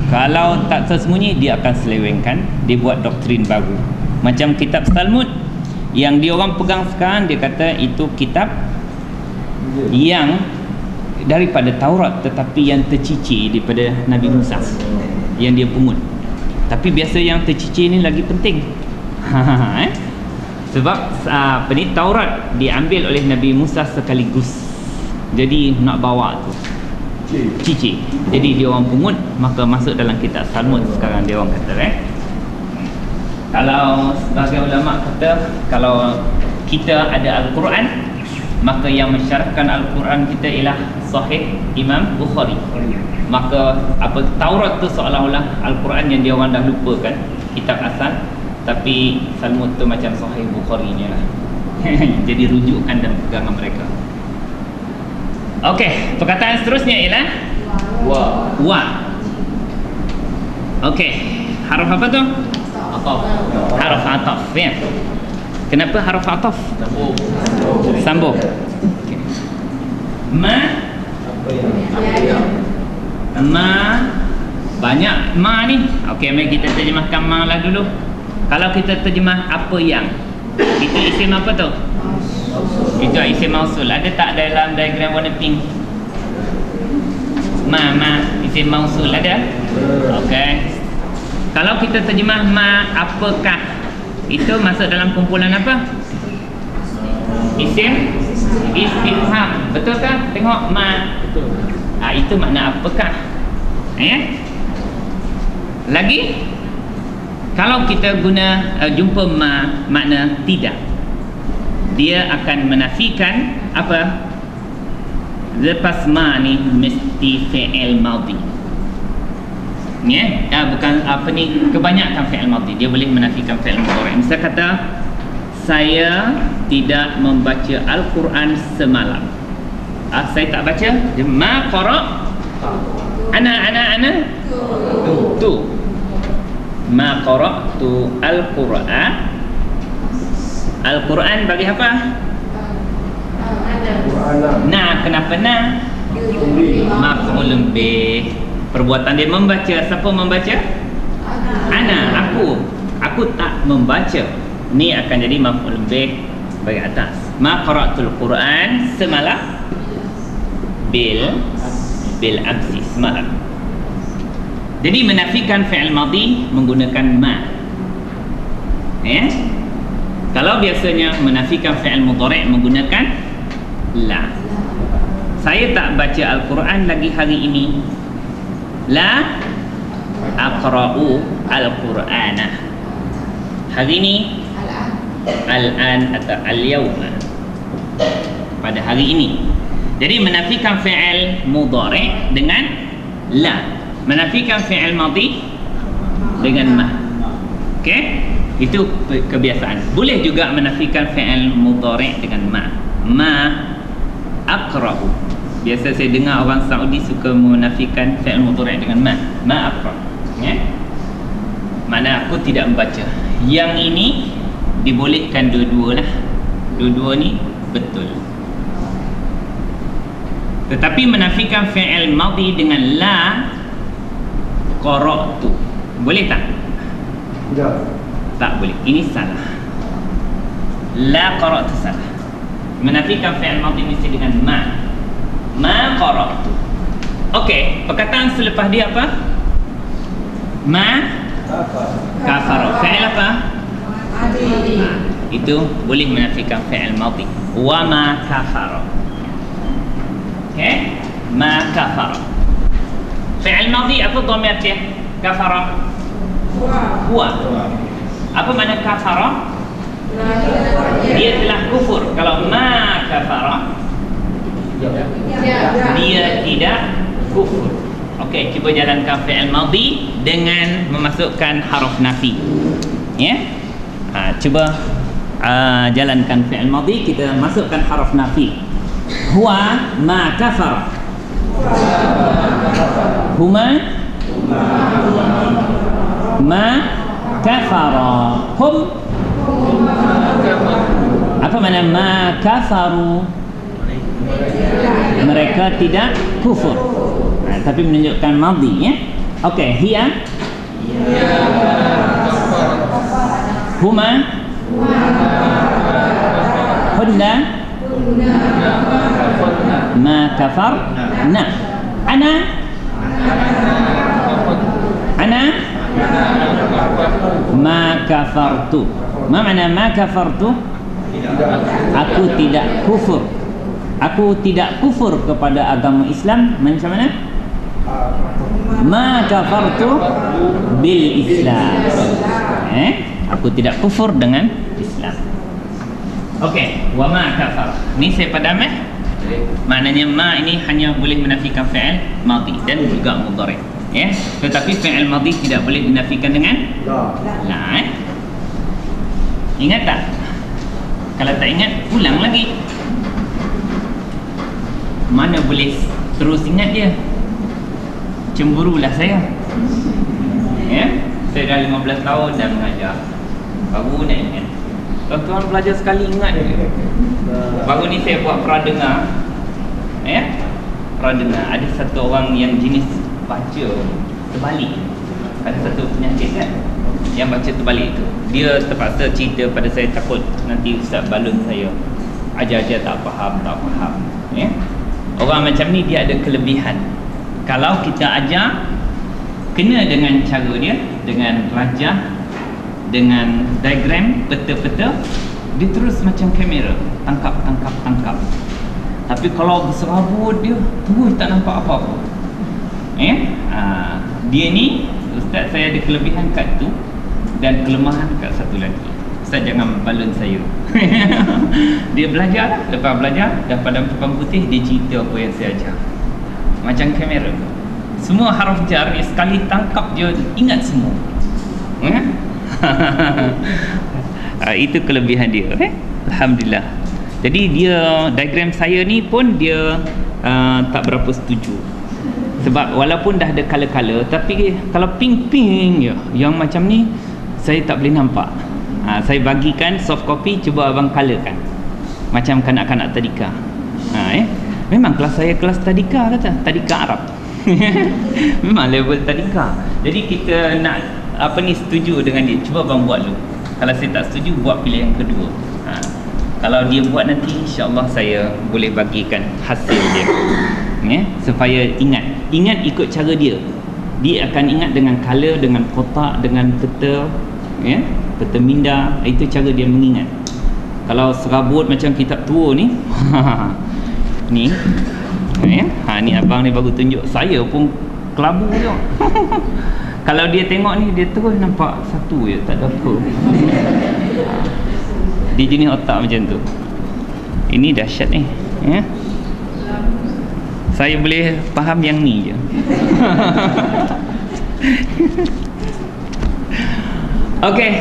kalau tak tersembunyi, dia akan selewengkan. Dia buat doktrin baru. Macam kitab Talmud yang dia orang pegang sekarang, dia kata itu kitab yang daripada Taurat, tetapi yang tercicir daripada Nabi Musa yang dia pungut. Tapi biasa yang tercicir ni lagi penting. Sebab Taurat diambil oleh Nabi Musa sekaligus. Jadi nak bawa tu cicir. Jadi dia orang pungut, maka masuk dalam kitab Talmud sekarang dia orang kata. Kalau sebagai ulama kata, kalau kita ada Al-Quran, maka yang mensyarahkan Al-Quran kita ialah Sahih Imam Bukhari. Maka apa Taurat tu seolah-olah Al-Quran yang dia orang dah lupakan, kitab asal, tapi Talmud tu macam Sahih Bukhari ni lah. Jadi rujukan dan pegangan mereka. Okey, perkataan seterusnya ialah wa. Okey, haruf apa tu? Ataf. Haruf ataf, ya. Kenapa haruf ataf? Sambung. Okay. Ma banyak ma ni. Okey, mari kita terjemahkan ma lah dulu. Kalau kita terjemah apa yang, itu isim apa tu? Itu isim mausul. Ada tak dalam diagram warna pink? Ma isim mausul ada? Okey. Kalau kita terjemah ma apakah, itu masuk dalam kumpulan apa? Isim istifham. Betul tak? Tengok ma. Betul. Itu makna apakah? Lagi, kalau kita guna jumpa ma makna tidak, dia akan menafikan apa? Lepas ma ni mesti fi'il madhi. Bukan apa ni, kebanyakan fi'il madhi. Dia boleh menafikan fi'il mudhari'. Misal kata, saya tidak membaca Al-Quran semalam. Saya tak baca. Ma qara' ana tu. Ma qara'tu Al-Quran. Al-Quran bagi apa? Nah, kenapa nah? Maf'ulun bih. Perbuatan dia membaca. Siapa membaca? Ana, aku tak membaca. Ni akan jadi maf'ulun bih bagi atas. Ma qara'tul Quran semalam bil amsi, semalam. Jadi menafikan fi'il madhi menggunakan ma. Kalau biasanya menafikan fi'il mudhari' menggunakan la. Saya tak baca Al-Quran lagi hari ini. La aqra'u Al-Qur'ana. Hari ini, al-an atau al-yawma, pada hari ini. Jadi menafikan fi'il mudhari' dengan la, menafikan fi'il madhi dengan ma. Okey? Itu kebiasaan. Boleh juga menafikan fi'il mudhari' dengan ma. Ma aqra'u. Biasa saya dengar orang Saudi suka menafikan fi'il mudhari' dengan ma aqra'u. Mana aku tidak membaca. Yang ini dibolehkan dua-dua lah. Dua-dua ni betul. Tetapi menafikan fi'il madhi dengan la qara'tu, boleh tak? Tidak. Tak boleh. Ini salah. La qara'tu salah. Menafikan fi'il madhi mesti dengan ma qara'tu. Okey, perkataan selepas dia apa? Ma kafara. Fi'il apa? Itu boleh menafikan fi'il madhi. Wa ma kafara. Okey, ma kafara. Fi'il madhi apa dhamir dia? Kafara. Huwa. Apa makna kafara? Dia telah kufur. Kalau ma kafara, dia tidak kufur. Okey, cuba jalankan fi'il madhi dengan memasukkan haruf nafi. Cuba jalankan fi'il madhi, kita masukkan haruf nafi. Huwa ma kafara. Huma ma kafara. Hum. Apa makna ma kafaru? Mereka tidak kufur. Tapi menunjukkan madhi, Okey, hiya huma hunna ma kafarna. Ana ma kafartu. Ma makna ma kafartu? Aku tidak kufur. Aku tidak kufur kepada agama Islam. Macam mana? Ma kafartu bil Islam. Aku tidak kufur dengan Islam. Okey, wa ma kafar. Ni saya padam Maknanya ma ini hanya boleh menafikan fi'il madhi dan juga mudhari'. Ya, tetapi fi'il madhi tidak boleh dinafikan dengan la. Ingat tak? Kalau tak ingat, ulang lagi. Mana boleh terus ingat dia? Cemburulah saya. Ya, saya dah 15 tahun dah mengajar. Baru nak ingat. Tuan-tuan belajar sekali ingat je. Baru ni saya buat pradengar. Ya, pradengar. Ada satu orang yang jenis baca terbalik. Ada satu penyakit kan, yang baca terbalik tu. Dia terpaksa cerita pada saya, takut nanti ustaz balun saya. Ajar-ajar tak faham. Ya. Orang macam ni dia ada kelebihan. Kalau kita ajar kena dengan cara dia, dengan rajah, dengan diagram, peta-peta, dia terus macam kamera, tangkap. Tapi kalau berserabut dia terus tak nampak apa-apa. Dia ni ustaz, saya ada kelebihan kat tu dan kelemahan kat satu lagi. Ustaz jangan balun saya. Dia belajar lah. Lepas belajar dah padam papan putih, dia cerita apa yang saya ajar. Macam kamera. Semua haruf jar dia sekali tangkap dia ingat semua. Itu kelebihan dia. Alhamdulillah. Jadi dia diagram saya ni pun dia tak berapa setuju. Sebab walaupun dah ada color-color, tapi kalau pink-pink je yang macam ni saya tak boleh nampak. Saya bagikan soft copy, cuba abang colorkan macam kanak-kanak tadika. Memang kelas saya kelas tadika kata, tadika Arab. Memang level tadika. Jadi kita nak apa ni, setuju dengan dia, cuba abang buat dulu. Kalau saya tak setuju, buat pilihan kedua. Kalau dia buat nanti, insya-Allah saya boleh bagikan hasil dia. Supaya ingat ikut cara dia. Dia akan ingat dengan color, dengan kotak, dengan peta, peta minda. Itu cara dia mengingat. Kalau serabut macam kitab tua ni, ni ni abang ni baru tunjuk, saya pun kelabu je. Kalau dia tengok ni, dia terus nampak satu je, tak ada apa. Dia jenis otak macam tu. Ini dahsyat ni. Saya boleh faham yang ni je. Okey.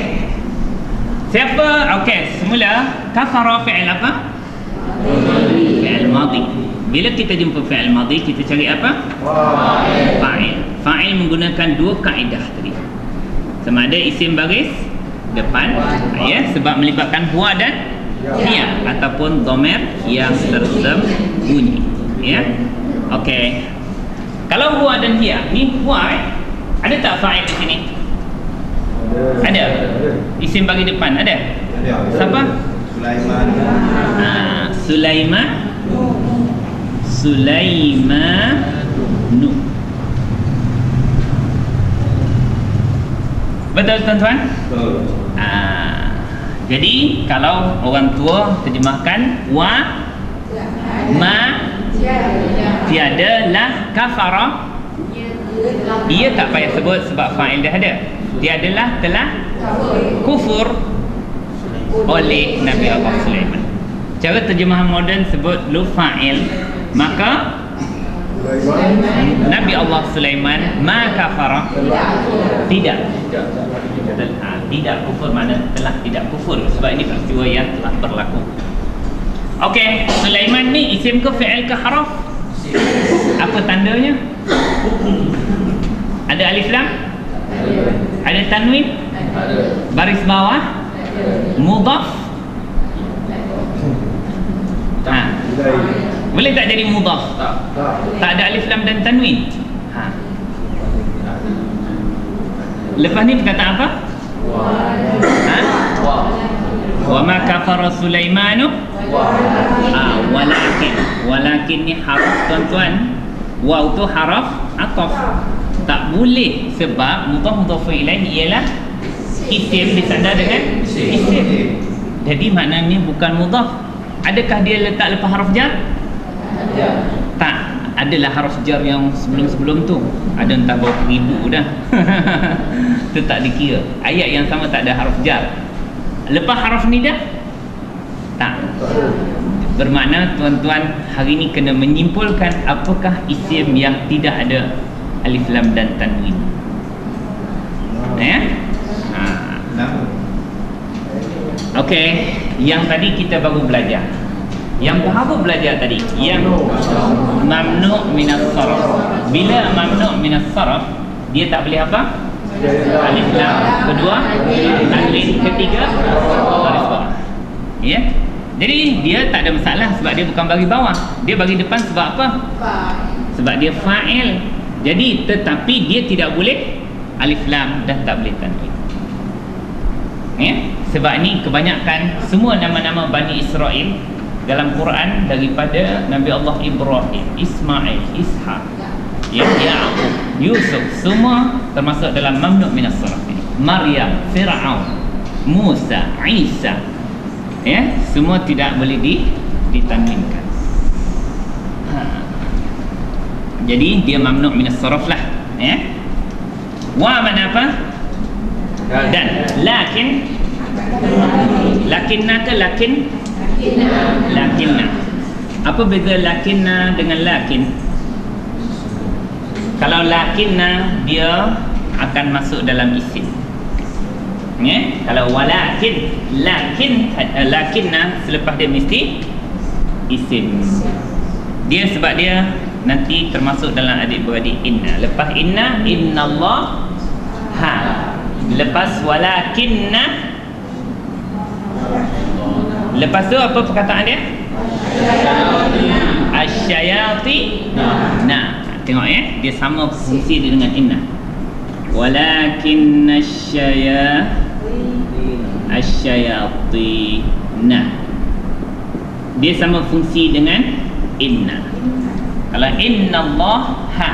Siapa? Okey, semula kafara fi'il apa? Fi'il madhi. Bila kita jumpa fi'il madhi, kita cari apa? Fa'il. Fa'il menggunakan dua kaedah tadi. Sama ada isim baris depan, sebab melibatkan huwa dan hiya, ataupun dhamir yang tersembunyi. Okey. Kalau huwa dan hiya, ni huwa, ada tak fa'il di sini? Ada. Isim bagi depan ada? Siapa? Sulaiman. Sulaimanu. Betul tuan-tuan? Betul. Jadi kalau orang tua terjemahkan wa ma tiada lah kafara, ia tak payah sebut sebab fa'il dah ada. Tiadalah telah kufur oleh Nabi Allah Sulaiman. Cara terjemahan moden sebut lu fa'il, maka Nabi Allah Sulaiman ma kafara, tidak kufur, mana telah tidak kufur, sebab ini peristiwa yang telah berlaku. Okey, Sulaiman ni isim ke fi'il ke haraf? Apa tandanya? Ada alif lam? Ada tanwin? Baris bawah? Mudhaf? Boleh tak jadi mudhaf? Tak ada alif lam dan tanwin. Lepas ni perkataan apa? Wa ma kafara Sulaimanu walakin ni haraf tuan-tuan. Waw tu haraf ataf. Tak boleh sebab mudhaf ilaihi ialah isim disandar dengan isim. Jadi maknanya bukan mudhaf. Adakah dia letak lepas haraf jar? Tak. Adalah haraf jar yang sebelum-sebelum tu. Ada entah berapa ribu dah. Itu tak dikira. Ayat yang sama tak ada haraf jar. Lepas haraf nidah? Tak. Bermakna tuan-tuan hari ni kena menyimpulkan apakah isim yang tidak ada alif lam dan tanwin. Ya? Okey, yang tadi kita baru belajar. Yang baru belajar tadi, yang mamnu' minas sarf. Bila mamnu' minas sarf, dia tak boleh apa? Alif lam. Kedua, tanwin. Ketiga, garis bawah. Ya? Jadi dia tak ada masalah sebab dia bukan bagi bawah. Dia bagi depan sebab apa? Sebab dia fa'il. Jadi tetapi dia tidak boleh alif lam dan tak boleh tanwin. Ya? Sebab ni kebanyakan semua nama-nama Bani Israel dalam Quran daripada Nabi Allah Ibrahim, Ismail, Ishaq, Yaqub, Yusuf, semua termasuk dalam mamnu' minas sarf ini. Maryam, Fir'aun, Musa, Isa, ya, semua tidak boleh ditanwinkan. Jadi dia mamnu' minas sarf lah, ya. Wa mana apa? Dan lakin, lakinna ke lakin? Lakinna. Apa beza lakinna dengan lakin? Kalau lakinna dia akan masuk dalam isim. Ya? Kalau walakin, lakinna selepas dia mesti isim. Dia sebab dia nanti termasuk dalam adik-beradik inna. Lepas inna, innallah ha. Lepas walakinna, lepas tu apa perkataan dia? Asyayati. Nah, tengok ya, dia sama fungsi dia dengan inna. Walakinna asyayati. Nah, dia sama fungsi dengan inna. Kalau innallah ha,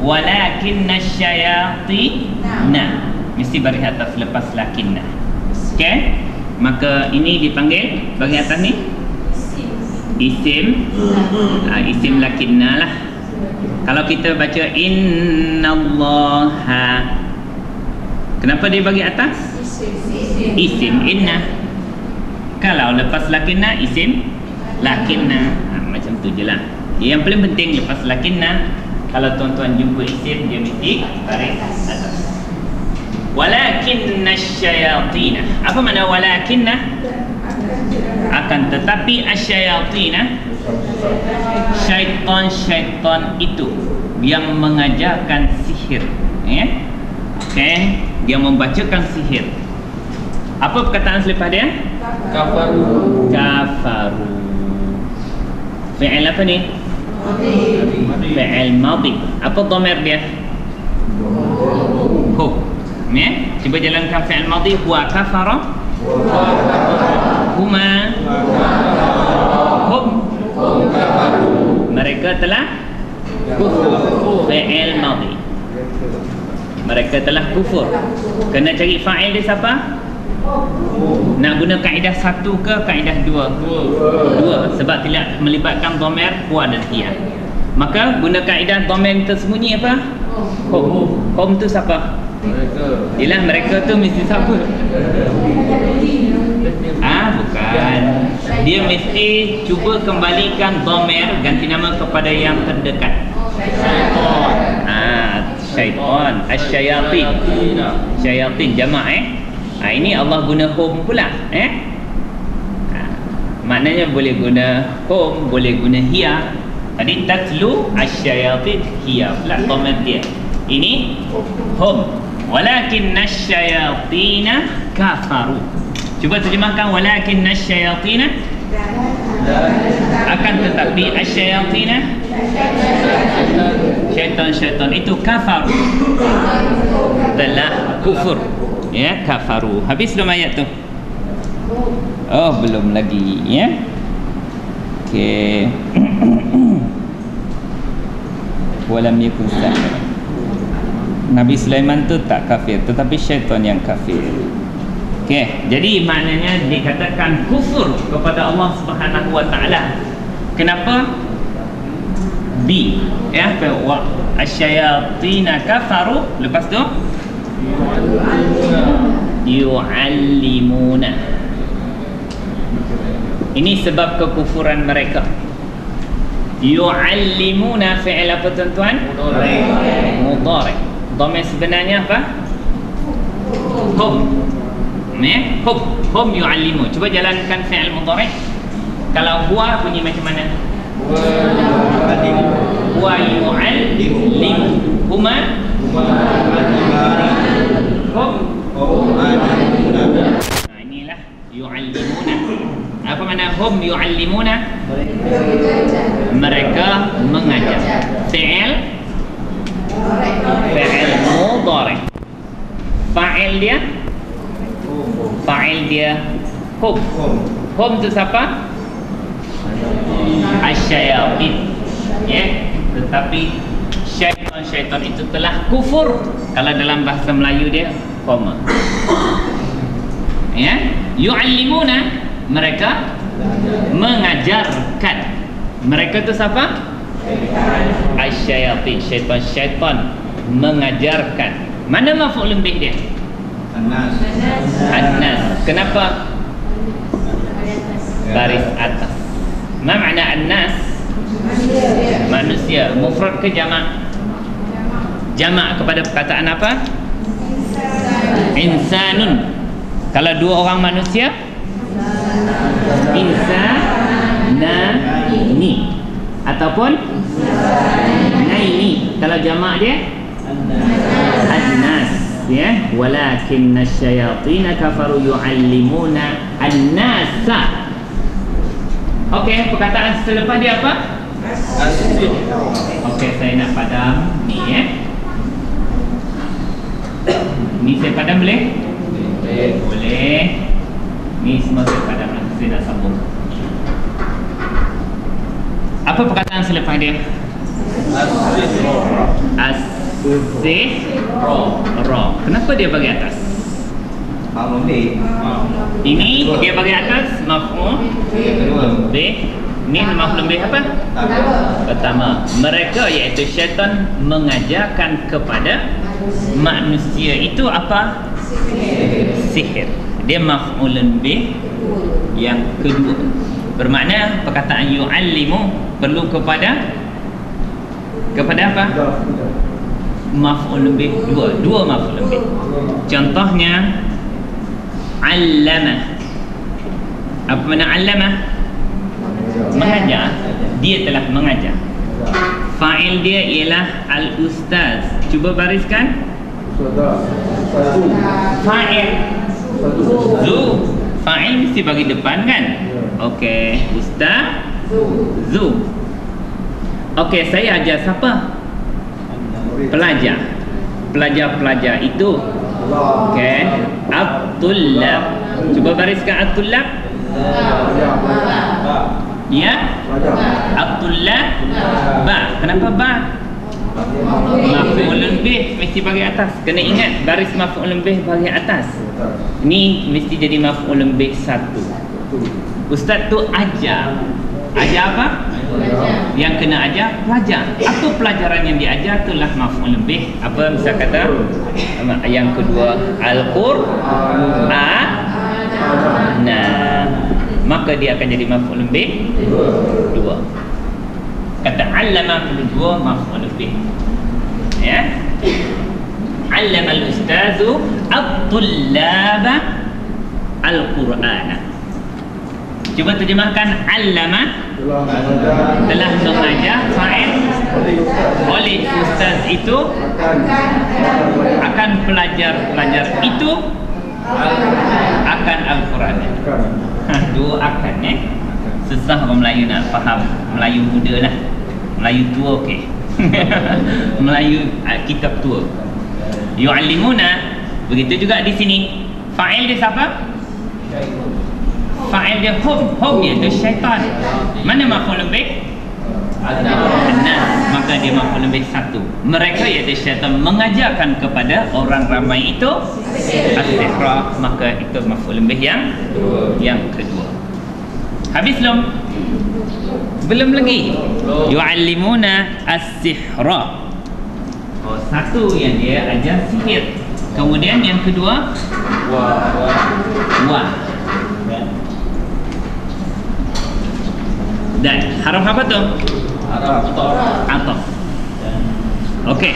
walakinna asyayati nah, mesti bagi atas lepas lakinna. Okey? Maka ini dipanggil bagi atas ni isim. Isim lakinna lah. Kalau kita baca innallaha, kenapa dia bagi atas? Isim inna. Kalau lepas lakinna, isim lakinna. Macam tu je lah. Yang paling penting lepas lakinna, kalau tuan-tuan jumpa isim, dia mesti tarik atas. Walakinna asyayatina. Apa makna walakinna? Akan tetapi asyayatina, syaitan-syaitan itu yang mengajarkan sihir, ya? Okey, dia membacakan sihir. Apa perkataan selepas dia? Kafaru. Kafaru. Fi'il apa ni? Fi'il madhi. Apa dhamir dia? Hu. Ya, cuba jalankan fi'il madhi. Huwa kafara, huma, hum, mereka telah kufur. Fi'il madhi, mereka telah kufur. Kena cari fa'il dia siapa? Nak guna kaedah satu ke kaedah dua? Dua, sebab tidak melibatkan dhamir huwa dan hiya. Maka guna kaedah dhamir tersembunyi apa? Hum. Hum tu siapa? Yelah, mereka tu mesti siapa? Bukan. Dia mesti cuba kembalikan dhamir, ganti nama kepada yang terdekat. Syaitan. Asyayatin. Syayatin jamak ini Allah guna hum pula, maknanya boleh guna hum, boleh guna hiya. Tadi tatlu asyayatin, hiya pula dhamir dia. Ini hum. Walakin asyayatina kafaru. Cuba terjemahkan walakin asyayatina. Akan tetapi asyayatina, syaitan-syaitan itu kafaru, telah kufur. Ya, kafaru. Habis belum ayat tu? Oh, belum lagi, ya. Okey. Walam yakun sahir. Nabi Sulaiman tu tak kafir, tetapi syaitan yang kafir. Okey, jadi maknanya dikatakan kufur kepada Allah Subhanahu wa taala. Kenapa? Bi, ya, wa asyayatina kafaru, lepas tu yu'allimuna. Ini sebab kekufuran mereka. Yu'allimuna fi'il apa tuan-tuan? Mudhari'. Dhamir sebenarnya apa? Hum. Hum yu'allimu. Cuba jalankan fi'il mudhari'. Kalau huwa bunyi macam mana? Huwa yu'allimu. Huma inilah yu'allimuna. Apa makna hum yu'allimuna? Mereka mengajar. Fi'il mudhari'. Fa'il dia hum. Hum tu siapa? Asyayatin. Ya, tetapi syaitan itu telah kufur. Kalau dalam bahasa Melayu dia koma. Ya, yu'allimuna, mereka mengajarkan. Mereka tu siapa? Asyayatin, syaitan mengajarkan. Mana maf'ul bih dia? An-nas. Kenapa baris atas? Ma makna an-nas? Manusia. Mufrad ke jamak? Jamak kepada perkataan apa? Insanun. Kalau dua orang manusia, insanani. Ataupun naini. Kalau jamak dia an-nas. Ya, walakinna syayatin kafaru yu'allimuna an-nasa. Okey, perkataan selepas dia apa? Okey, saya nak padam ni ya. Ni saya padam boleh? Boleh. Ni semua saya padam lah. Saya nak sambung. Apa perkataan selepas dia? As-sihra. Kenapa dia bagi atas? Ini dia bagi atas maf'ul bih. Ini maf'ul bih apa? Pertama. Mereka iaitu syaitan mengajarkan kepada manusia itu apa? Sihir. Dia maf'ul bih yang kedua. Bermakna perkataan yu'allimu perlu kepada apa? Maf'ul bih dua maf'ul bih. Contohnya allama. Apa makna allama? Mengajar. Dia telah mengajar. Fa'il dia ialah al-ustaz. Cuba bariskan. Fa'il zu. Fa'il mesti bagi depan kan? Okey, ustaz zu. Okey, saya ajar siapa? Pelajar itu. Okey, at-tullab. Cuba bariskan at-tullab. Ya, at-tullab ba. Kenapa ba? Maf'ul bih mesti bagi atas. Kena ingat baris maf'ul bih bagi atas. Ni mesti jadi maf'ul bih satu. Ustaz tu ajar. Ajar apa? Yang kena ajar pelajar. Apa pelajaran yang diajar itulah maf'ul bih. Apa misal kata yang kedua Al-Qur'an. Nah, maka dia akan jadi maf'ul bih dua. Kata 'allama kedua maf'ul bih. Ya. 'allama al-ustazu at-tullaba al-Qur'ana. Cuba terjemahkan 'allama telah mengajar fa'il oleh ustaz itu akan pelajar itu akan Al-Quran. Dua akan susah orang Melayu nak faham. Melayu muda lah. Melayu tua okey. Melayu kitab tua. Yu'allimuna. Begitu juga di sini. Fa'il dia siapa? Fa'il dia hum dia tu syaitan. Mana maf'ul bih? An-nas. Maka dia maf'ul bih satu. Mereka iaitu syaitan mengajarkan kepada orang ramai itu as-sihra. Maka itu maf'ul bih yang kedua. Habis belum? Belum lagi. Yu'allimuna as-sihra. Oh, satu yang dia ajar sihir. Kemudian yang kedua wa. Haraf apa tu? Arab. Ataf. Okey.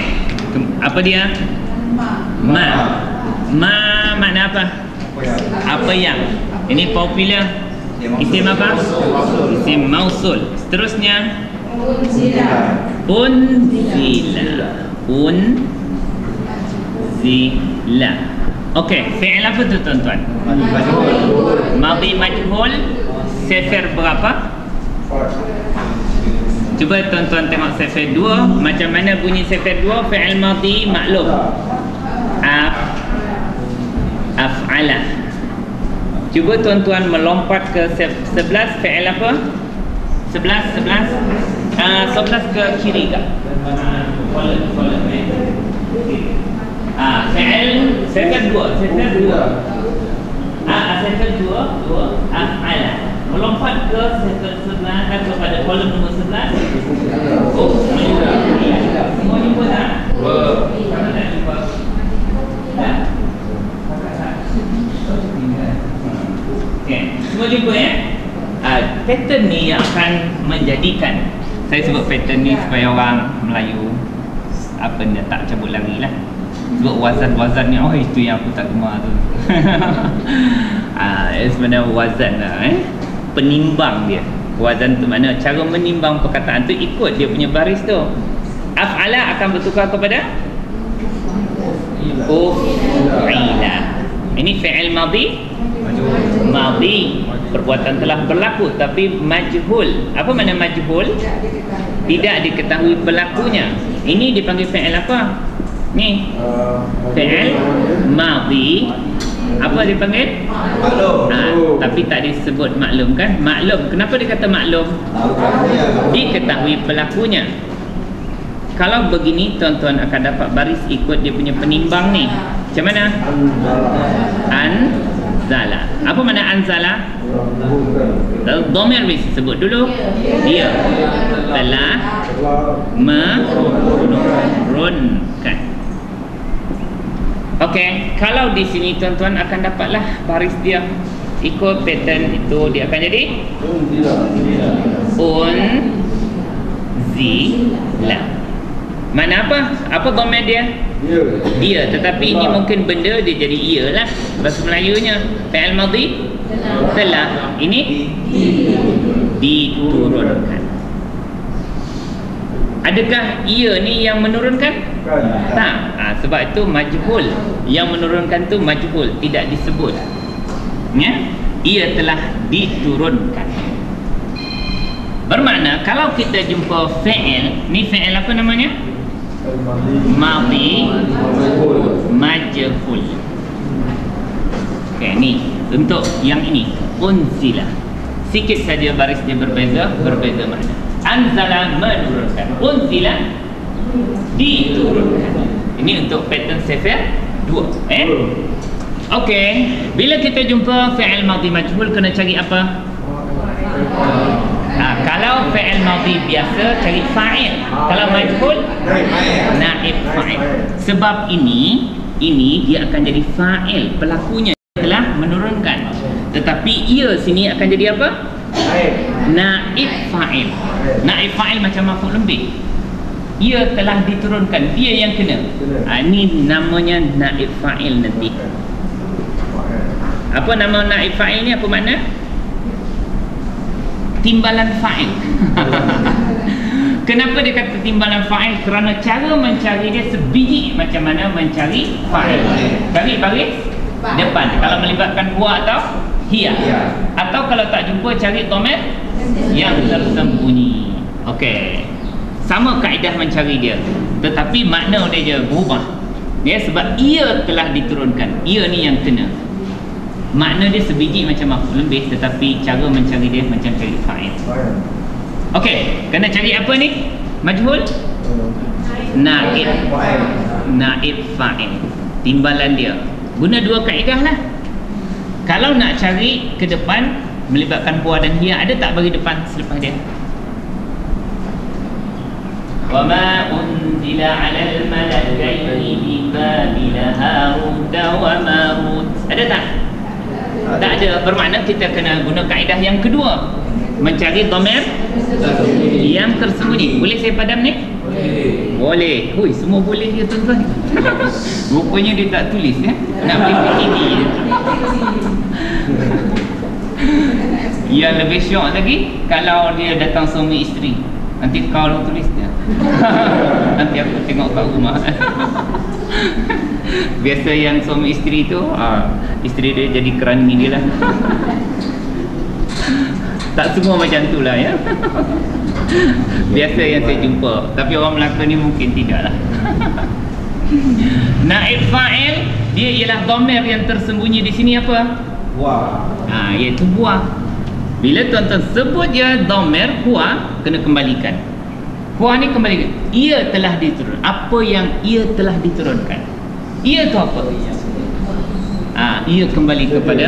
Apa dia? Ma. Ma makna apa? Apa yang? Ini popular. Isim apa? Isim mausul. Seterusnya unzila. Unzila. Okey, fi'il apa tu tuan-tuan? Madhi majhul. Sifir berapa? Cuba tuan-tuan tengok sifir 2. Macam mana bunyi sifir 2? Fi'il madhi maklum. Af'ala. Cuba tuan-tuan melompat ke 11. Fi'il apa? 11 ke kiri kah? Fi'il sifir 2. Sifir 2 af'ala. Melompat ke sifir 11 kepada kolom nombor 11. Oh, semua jumpa tak? Sama tak jumpa? Tak? Okay. Semua jumpa ya? Pattern ni yang akan menjadikan, saya sebut pattern ni supaya orang Melayu apa ni tak cabut lari lah. Sebut wazan-wazan ni, oh itu yang aku tak gemar tu. Sebenarnya wazan lah penimbang dia. Wazan tu mana? Cara menimbang perkataan tu ikut dia punya baris tu. Af'ala akan bertukar kepada uf'ila. Ini fi'il madhi. Madhi, perbuatan telah berlaku tapi majhul. Apa makna majhul? Tidak diketahui pelakunya. Ini dipanggil fi'il apa? Ni fi'il madhi. Apa dipanggil? Maklum. Tapi tak disebut maklum kan? Maklum. Kenapa dia kata maklum? Diketahui pelakunya. Kalau begini tuan-tuan akan dapat baris ikut dia punya penimbang ni. Macam mana? Anzala. Apa makna anzala? Dhamir mesti sebut dulu. Dia telah menurunkan. Okey, kalau di sini tuan-tuan akan dapatlah baris dia ikut pattern itu, dia akan jadi unzila. Mana apa? Apa dhamir dia? Dia. Tetapi ini mungkin benda dia jadi ia lah. Bahasa Melayunya fi'il madhi telah. Ini diturunkan. Adakah ia ni yang menurunkan? Tak. Sebab itu majhul. Yang menurunkan tu majhul, tidak disebut. Ya? Ia telah diturunkan. Bermakna kalau kita jumpa fi'il, ni fi'il apa namanya? Madhi majhul. Okey, ni untuk yang ini unzila. Sikit saja baris dia berbeza makna. Anzala menurunkan, unzila diturunkan. Ini untuk pattern sifir 2. Okey, bila kita jumpa fi'il madhi majhul kena cari apa? Kalau fi'il madhi biasa cari fa'il. Kalau majhul naib fa'il. Sebab ini dia akan jadi fa'il, pelakunya telah menurunkan. Tetapi ia sini akan jadi apa? Naib fa'il. Naib fa'il macam maf'ul bih. Ia telah diturunkan, dia yang kena. Ini namanya naib fa'il nanti. Apa nama naib fa'il ni? Apa makna? Timbalan fa'il. Kenapa dia kata timbalan fa'il? Kerana cara mencari dia sebiji macam mana mencari fa'il. Cari baris depan kalau melibatkan huwa atau hiya. Atau kalau tak jumpa cari dhamir yang tersembunyi. Okey. Sama kaedah mencari dia, tetapi makna dia je berubah. Ya, sebab ia telah diturunkan. Ia ni yang kena. Makna dia sebiji macam maf'ul bih, tetapi cara mencari dia macam cari fa'il. Okey, kena cari apa ni? Majhul? Naib. Naib fa'il. Timbalan dia. Guna dua kaedah lah. Kalau nak cari ke depan melibatkan huwa dan hiya, ada tak bagi depan selepas dia? وَمَا أُنْزِلَ عَلَى الْمَلَكَيْنِ بِبَابِلَ هَارُوتَ وَمَارُوتَ. Ada tak? Tak ada. Bermakna kita kena guna kaedah yang kedua. Mencari domer yang tersembunyi. Boleh saya padam ni? Boleh. Hui, semua boleh dia tuan-tuan. Rupanya dia tak tulis ya. Nak beli PPT je. Yang lebih syok lagi kalau dia datang suami isteri. Nanti kau lah tulis dia. Nanti aku tengok kat rumah. Biasa yang suami isteri tu isteri dia jadi kerani dia lah. Tak semua macam tu lah ya. Biasa yang saya jumpa. Tapi orang Melaka ni mungkin tidak lah. Naib fa'il dia ialah dhamir yang tersembunyi di sini apa? Wah. Iaitu huwa. Bila tuan-tuan sebut dia dhamir huwa, kena kembalikan. Huwa ni kembalikan. Ia telah diturunkan. Apa yang ia telah diturunkan? Ia tu apa? Ia kembali kepada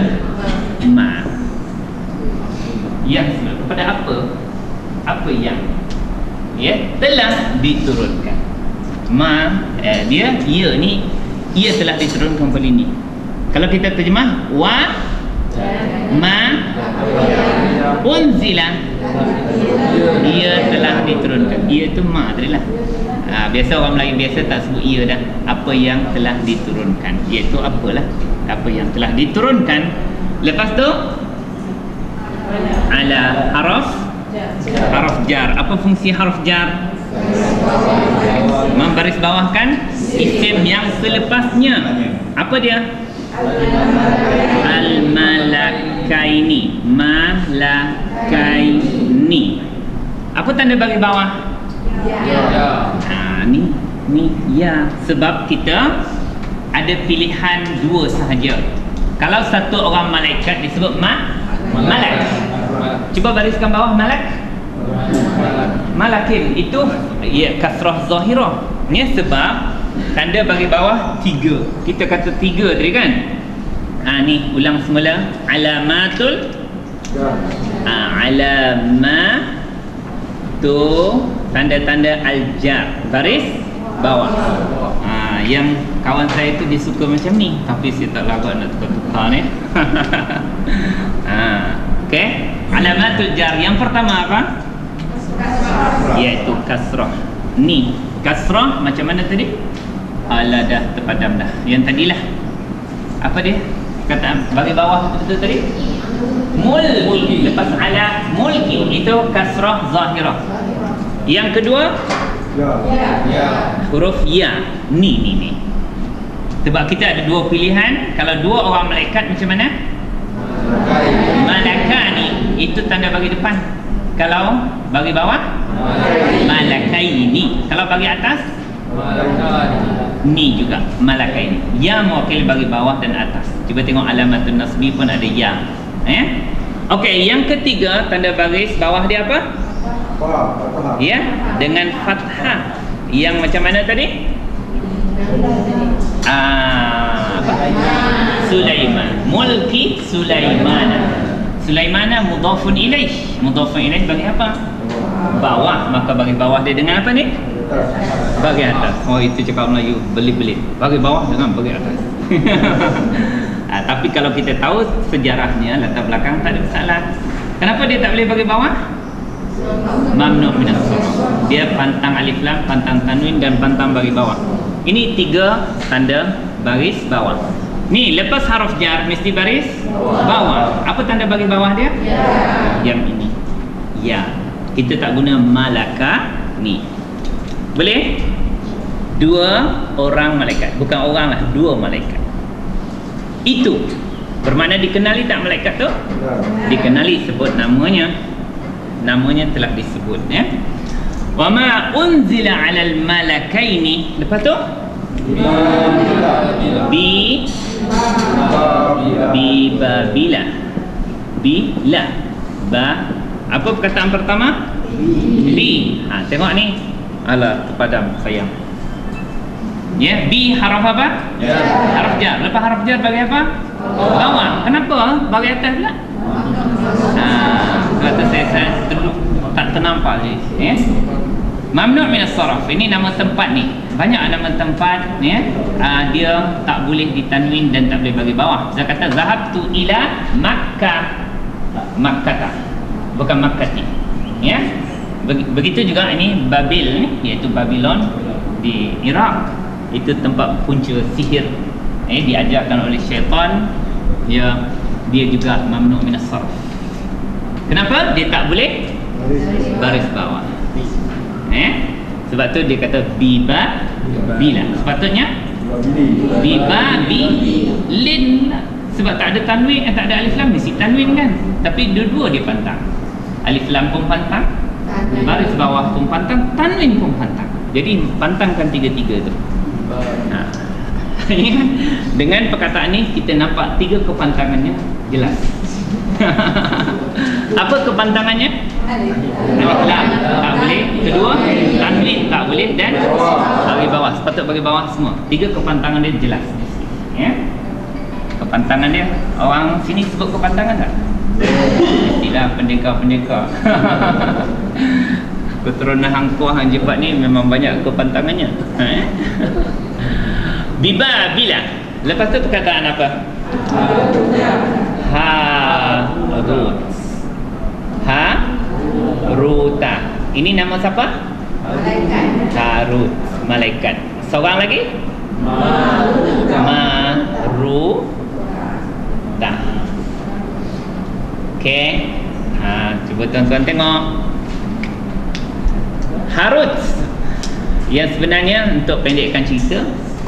ma. Yang kepada apa? Apa yang telah diturunkan. Ma dia ia ni ia telah diturunkan pada ini. Kalau kita terjemah wa ma unzila, ia telah diturunkan. Ia tu ma tadilah. Biasa orang Melayu biasa tak sebut ia dah. Apa yang telah diturunkan, iaitu apalah apa yang telah diturunkan. Lepas tu ala haraf jar. Apa fungsi haraf jar? Membaris bawahkan isim yang selepasnya. Apa dia? Al-malakaini. Malakaini. Apa tanda bagi bawah? Ni ya. Sebab kita ada pilihan dua sahaja. Kalau satu orang malaikat disebut malak. Cuba bariskan bawah malak. Malakin itu kasrah zahirah. Ni sebab tanda bagi bawah 3. Kita kata 3 tadi kan? Ni ulang semula. Alamatul alamatu, tanda-tanda al-jar, baris bawah. Yang kawan saya tu dia suka macam ni, tapi saya tak lagu nak tukar-tukar ni. Okey, alamatul jar yang pertama apa? Iaitu kasrah. Ni kasrah macam mana tadi? Dah terpadam dah. Yang tadilah apa dia? Kata bagi bawah betul tadi? Mulki. Lepas ala mulki itu kasrah zahirah. Yang kedua huruf ya. Ni. Sebab kita ada dua pilihan. Kalau dua orang malaikat macam mana? Malakani. Itu tanda bagi depan. Kalau bagi bawah malakaini. Kalau bagi atas ni juga malakaini. Ya mewakili bagi bawah dan atas. Cuba tengok alamatun nasbi pun ada ya. Okey, yang ketiga tanda baris bawah dia apa? Ya, dengan fathah. Yang macam mana tadi? Sulaiman. Mulki Sulaimana. Sulaimana mudhafun ilaih. Mudhafun ilaih bagi apa? Bawah. Maka bagi bawah dia dengan apa ni? Bagi atas. Oh, itu cakap Melayu belit-belit. Bagi bawah dengan bagi atas. Tapi kalau kita tahu sejarahnya, latar belakang, tak ada masalah. Kenapa dia tak boleh bagi bawah? Mamnu' minas sarf. Dia pantang alif lam, pantang tanwin dan pantang bagi bawah. Ini 3 tanda baris bawah. Ni lepas haruf jar mesti baris bawah. Apa tanda bagi bawah dia? Yang ini. Ya. Kita tak guna malaka ni. Boleh? 2 orang malaikat. Bukan orang lah, 2 malaikat. Itu bermakna dikenali tak malaikat tu? Dikenali, sebut namanya. Namanya telah disebut ya. Wa ma unzila 'alal malakaini. Lepas tu bi Babila. Bila. Apa perkataan pertama? Bi. Tengok ni. Alah, terpadam sayang. Ya, bi haraf apa? Haraf jar. Lepas haraf jar bagi apa? Bawah. Kenapa? Bagi atas pula. Kata saya duduk tak ternampak je. Ya. Mamnu' minas sarf. Ini nama tempat ni. Banyak nama tempat ya. Dia tak boleh ditanwin dan tak boleh bagi bawah. Saya kata zahabtu ila Makkah. Makkah. bukan Makkah ni. Ya. Begitu juga ini Babil ni, iaitu Babylon di Iraq. Itu tempat punca sihir. Diajarkan oleh syaitan. Dia juga mamnu' minas sarf. Kenapa? Dia tak boleh baris bawah. Sebab tu dia kata bila. Sepatutnya lin. Sebab tak ada tanwin, tak ada alif lam, mesti tanwin kan. Tapi dua-dua dia pantang. Alif lam pun pantang, baris bawah pun pantang, tanwin pun pantang. Jadi pantangkan tiga-tiga tu. Dengan perkataan ni kita nampak tiga kepantangannya jelas. Apa kepantangannya? Alif lam tak boleh, kedua tanwin tak boleh, dan bagi bawah, sepatut bagi bawah semua. Tiga kepantangan dia jelas. Ya. Kepantangan dia, orang sini sebut kepantangan tak? Mestilah pendekar-pendekar. Keturunan Hang Tuah, Hang Jebat ni memang banyak kepantangannya. Bila. Lepas tu perkataan apa? Haruta. Ini nama siapa? Harut, malaikat. Seorang lagi? Maruta. Okey. Cuba tuan-tuan tengok. Harut yang sebenarnya, untuk pendekkan cerita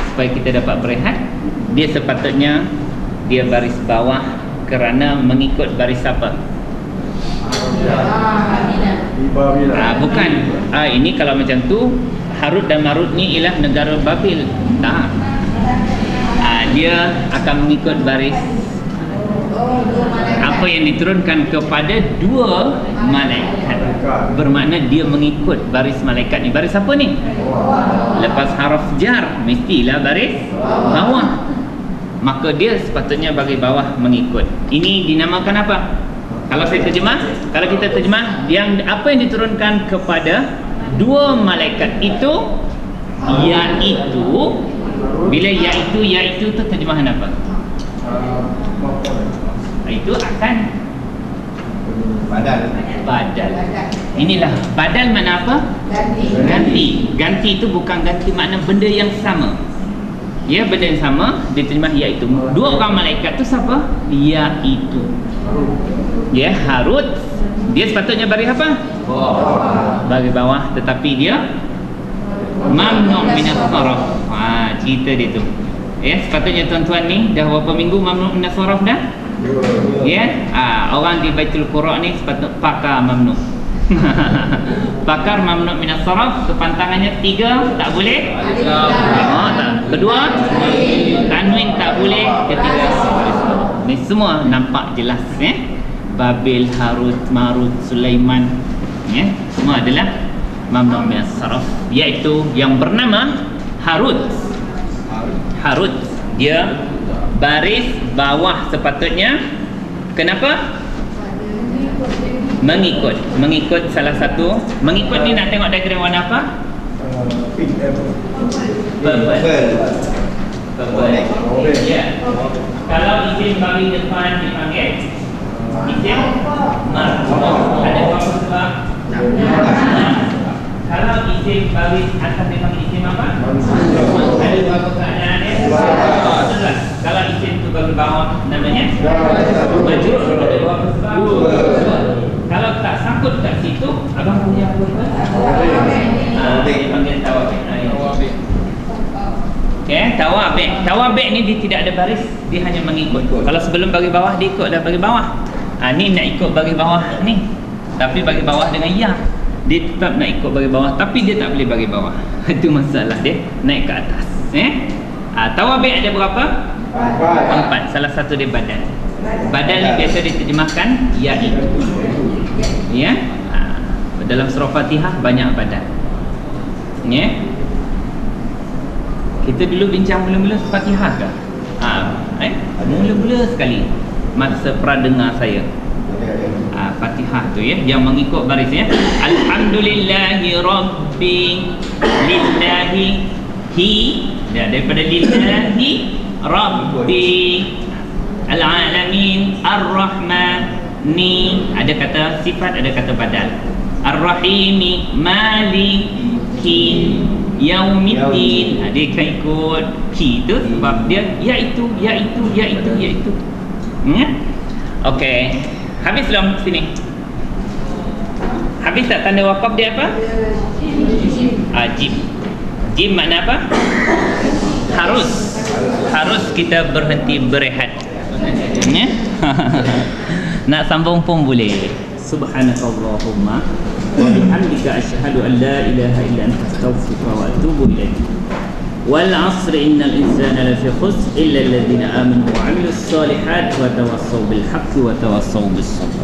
supaya kita dapat berehat, dia sepatutnya dia baris bawah kerana mengikut baris apa? Bukan. Ini kalau macam tu, Harut dan Marut ni ialah negara Babil. Tak. Dia akan mengikut baris apa yang diturunkan kepada dua malaikat. Bermakna dia mengikut baris malaikat ni. Baris apa ni? Lepas haraf jar mestilah baris bawah. Maka dia sepatutnya bagi bawah mengikut. Ini dinamakan apa? Kalau saya terjemah, kalau kita terjemah, yang apa yang diturunkan kepada dua malaikat itu, iaitu, bila iaitu tu terjemahan apa? Itu akan badal. Inilah badal, mana apa? Ganti itu bukan ganti makna benda yang sama. Ya, benda yang sama diterjemah iaitu. Dua orang malaikat tu siapa? Iaitu. Ya, Harut dia sepatutnya bagi apa? Bagi bawah, tetapi dia mamnu' minas sarf. Cerita dia tu. Ya, sepatutnya tuan-tuan ni dah berapa minggu mamnu' minas sarf dah? Ya, orang di Baitul Qura ni sepatut pakar mamnu'. Pakar mamnu' minas sarf, kepantangannya tiga, tak boleh. Kedua, tanwin tak boleh. Ketiga, ni semua nampak jelas ya. Babil, Harut, Marut, Sulaiman, ya, semua adalah mamnu' minas sarf, iaitu yang bernama Harut. Harut dia baris bawah sepatutnya. Kenapa? Mengikut salah satu. Mengikut ni nak tengok diagram warna apa? Purple. Ya. Kalau isim bagi depan dipanggil isim marfu'. Ada apa sebab? Kalau isim bagi atas dipanggil isim apa? Ada berapa keadaan dia? Kalau isim tu bagi bawah namanya majrur. Ada berapa sebab? Kalau tak sangkut kat situ, abang punya apa? Dipanggil tawabik. Okay, tawabik ni dia tidak ada baris, dia hanya mengikut. Kalau sebelum bagi bawah, dia ikut dah bagi bawah. Ni nak ikut bagi bawah ni, tapi bagi bawah dengan ya. Dia tetap nak ikut bagi bawah, tapi dia tak boleh bagi bawah. Itu masalah dia, naik ke atas. Tawabik ada berapa? 4. Salah satu dia badal. Badal ni biasa diterjemahkan iaitu. Ya. Dalam surah Fatihah banyak badal. Ya. Kita dulu bincang mula-mula Fatihah ke? Mula-mula sekali masa pradengar saya. Fatihah tu ya, yang mengikut baris ya. Alhamdulillahi rabbi lillahi hi, daripada lillahi rabbi alalamin arrahman ni, ada kata sifat, ada kata badal. Ar-Rahimi, Malikin, Yaumiddin. Dia kan ikut ki tu sebab dia iaitu. Okey. Habis belum sini? Habis tak tanda wakaf dia apa? Jim. Jim makna apa? Harus kita berhenti berehat. Ya? Nak sambung pun boleh. Subhanakallahumma wa bihamdika asyhadu an la ilaha illa anta astaghfiruka wa atubu ilaik. Wal 'asri innal insana lafi khusr illa alladhina amanu wa 'amilus solihat wa tawassaw bil haqqi wa tawassaw bis sabr.